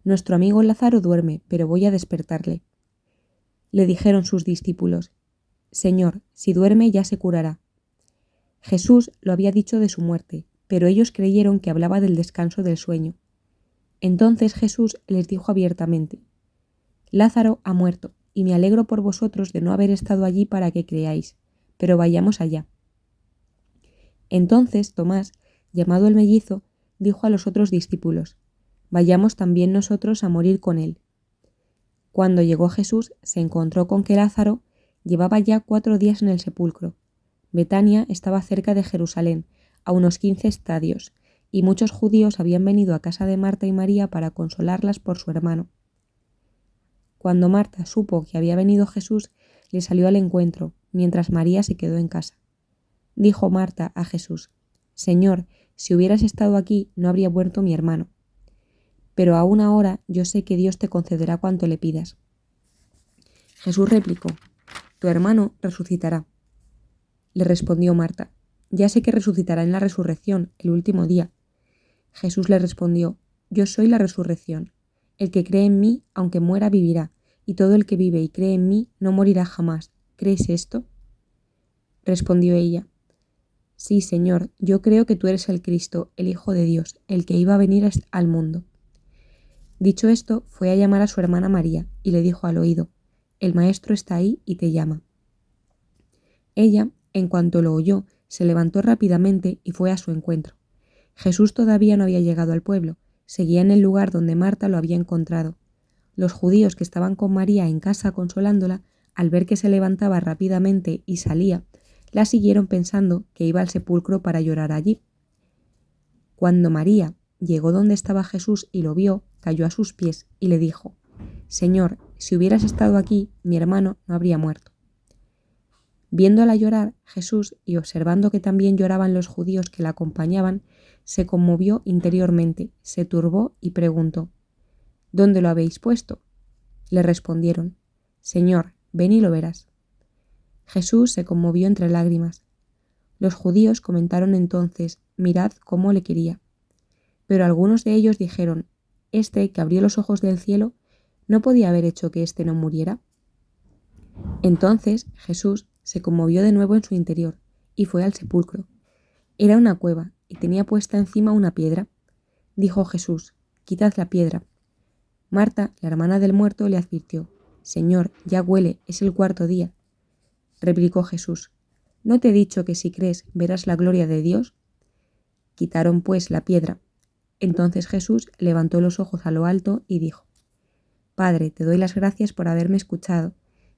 Nuestro amigo Lázaro duerme, pero voy a despertarle. Le dijeron sus discípulos: Señor, si duerme ya se curará. Jesús lo había dicho de su muerte, pero ellos creyeron que hablaba del descanso del sueño. Entonces Jesús les dijo abiertamente: Lázaro ha muerto, y me alegro por vosotros de no haber estado allí para que creáis, pero vayamos allá. Entonces Tomás, llamado el mellizo, dijo a los otros discípulos: Vayamos también nosotros a morir con él. Cuando llegó Jesús, se encontró con que Lázaro llevaba ya 4 días en el sepulcro. Betania estaba cerca de Jerusalén, a unos 15 estadios, y muchos judíos habían venido a casa de Marta y María para consolarlas por su hermano. Cuando Marta supo que había venido Jesús, le salió al encuentro, mientras María se quedó en casa. Dijo Marta a Jesús: Señor, si hubieras estado aquí, no habría muerto mi hermano. Pero aún ahora yo sé que Dios te concederá cuanto le pidas. Jesús replicó: Tu hermano resucitará. Le respondió Marta: Ya sé que resucitará en la resurrección, el último día. Jesús le respondió: Yo soy la resurrección. El que cree en mí, aunque muera, vivirá, y todo el que vive y cree en mí no morirá jamás. ¿Crees esto? Respondió ella: Sí, Señor, yo creo que tú eres el Cristo, el Hijo de Dios, el que iba a venir al mundo. Dicho esto, fue a llamar a su hermana María, y le dijo al oído: El Maestro está ahí y te llama. Ella, en cuanto lo oyó, se levantó rápidamente y fue a su encuentro. Jesús todavía no había llegado al pueblo, seguía en el lugar donde Marta lo había encontrado. Los judíos que estaban con María en casa consolándola, al ver que se levantaba rápidamente y salía, la siguieron pensando que iba al sepulcro para llorar allí. Cuando María llegó donde estaba Jesús y lo vio, cayó a sus pies y le dijo: Señor, si hubieras estado aquí, mi hermano no habría muerto. Viéndola llorar, Jesús, y observando que también lloraban los judíos que la acompañaban, se conmovió interiormente, se turbó y preguntó: ¿Dónde lo habéis puesto? Le respondieron: Señor, ven y lo verás. Jesús se conmovió entre lágrimas. Los judíos comentaron entonces: mirad cómo le quería. Pero algunos de ellos dijeron: Este que abrió los ojos del cielo, ¿no podía haber hecho que éste no muriera? Entonces Jesús se conmovió de nuevo en su interior y fue al sepulcro. Era una cueva y tenía puesta encima una piedra. Dijo Jesús: Quitad la piedra. Marta, la hermana del muerto, le advirtió: Señor, ya huele, es el cuarto día. Replicó Jesús: ¿No te he dicho que si crees verás la gloria de Dios? Quitaron pues la piedra. Entonces Jesús levantó los ojos a lo alto y dijo: Padre, te doy las gracias por haberme escuchado.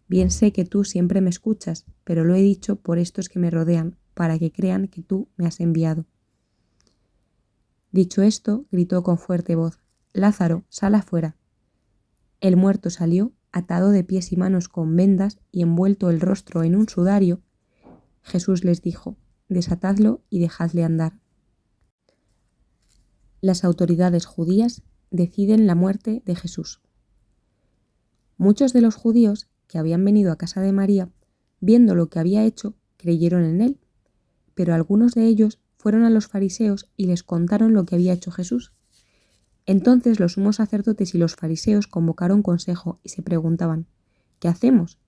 Bien sé que tú siempre me escuchas, pero lo he dicho por estos que me rodean, para que crean que tú me has enviado. Dicho esto, gritó con fuerte voz: Lázaro, sal afuera. El muerto salió, atado de pies y manos con vendas y envuelto el rostro en un sudario. Jesús les dijo: Desatadlo y dejadle andar. Las autoridades judías deciden la muerte de Jesús. Muchos de los judíos que habían venido a casa de María, viendo lo que había hecho, creyeron en él, pero algunos de ellos fueron a los fariseos y les contaron lo que había hecho Jesús. Entonces los sumos sacerdotes y los fariseos convocaron consejo y se preguntaban: ¿qué hacemos?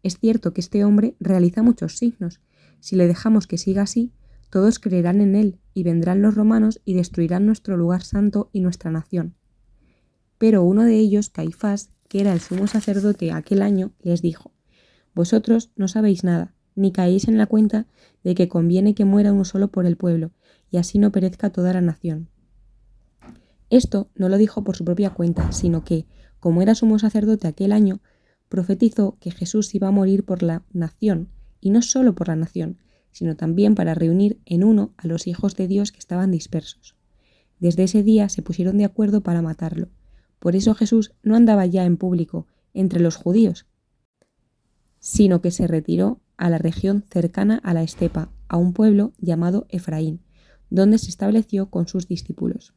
Es cierto que este hombre realiza muchos signos. Si le dejamos que siga así, todos creerán en él y vendrán los romanos y destruirán nuestro lugar santo y nuestra nación. Pero uno de ellos, Caifás, que era el sumo sacerdote aquel año, les dijo: Vosotros no sabéis nada, ni caéis en la cuenta de que conviene que muera uno solo por el pueblo, y así no perezca toda la nación. Esto no lo dijo por su propia cuenta, sino que, como era sumo sacerdote aquel año, profetizó que Jesús iba a morir por la nación, y no solo por la nación, sino también para reunir en uno a los hijos de Dios que estaban dispersos. Desde ese día se pusieron de acuerdo para matarlo. Por eso Jesús no andaba ya en público entre los judíos, sino que se retiró a la región cercana a la estepa, a un pueblo llamado Efraín, donde se estableció con sus discípulos.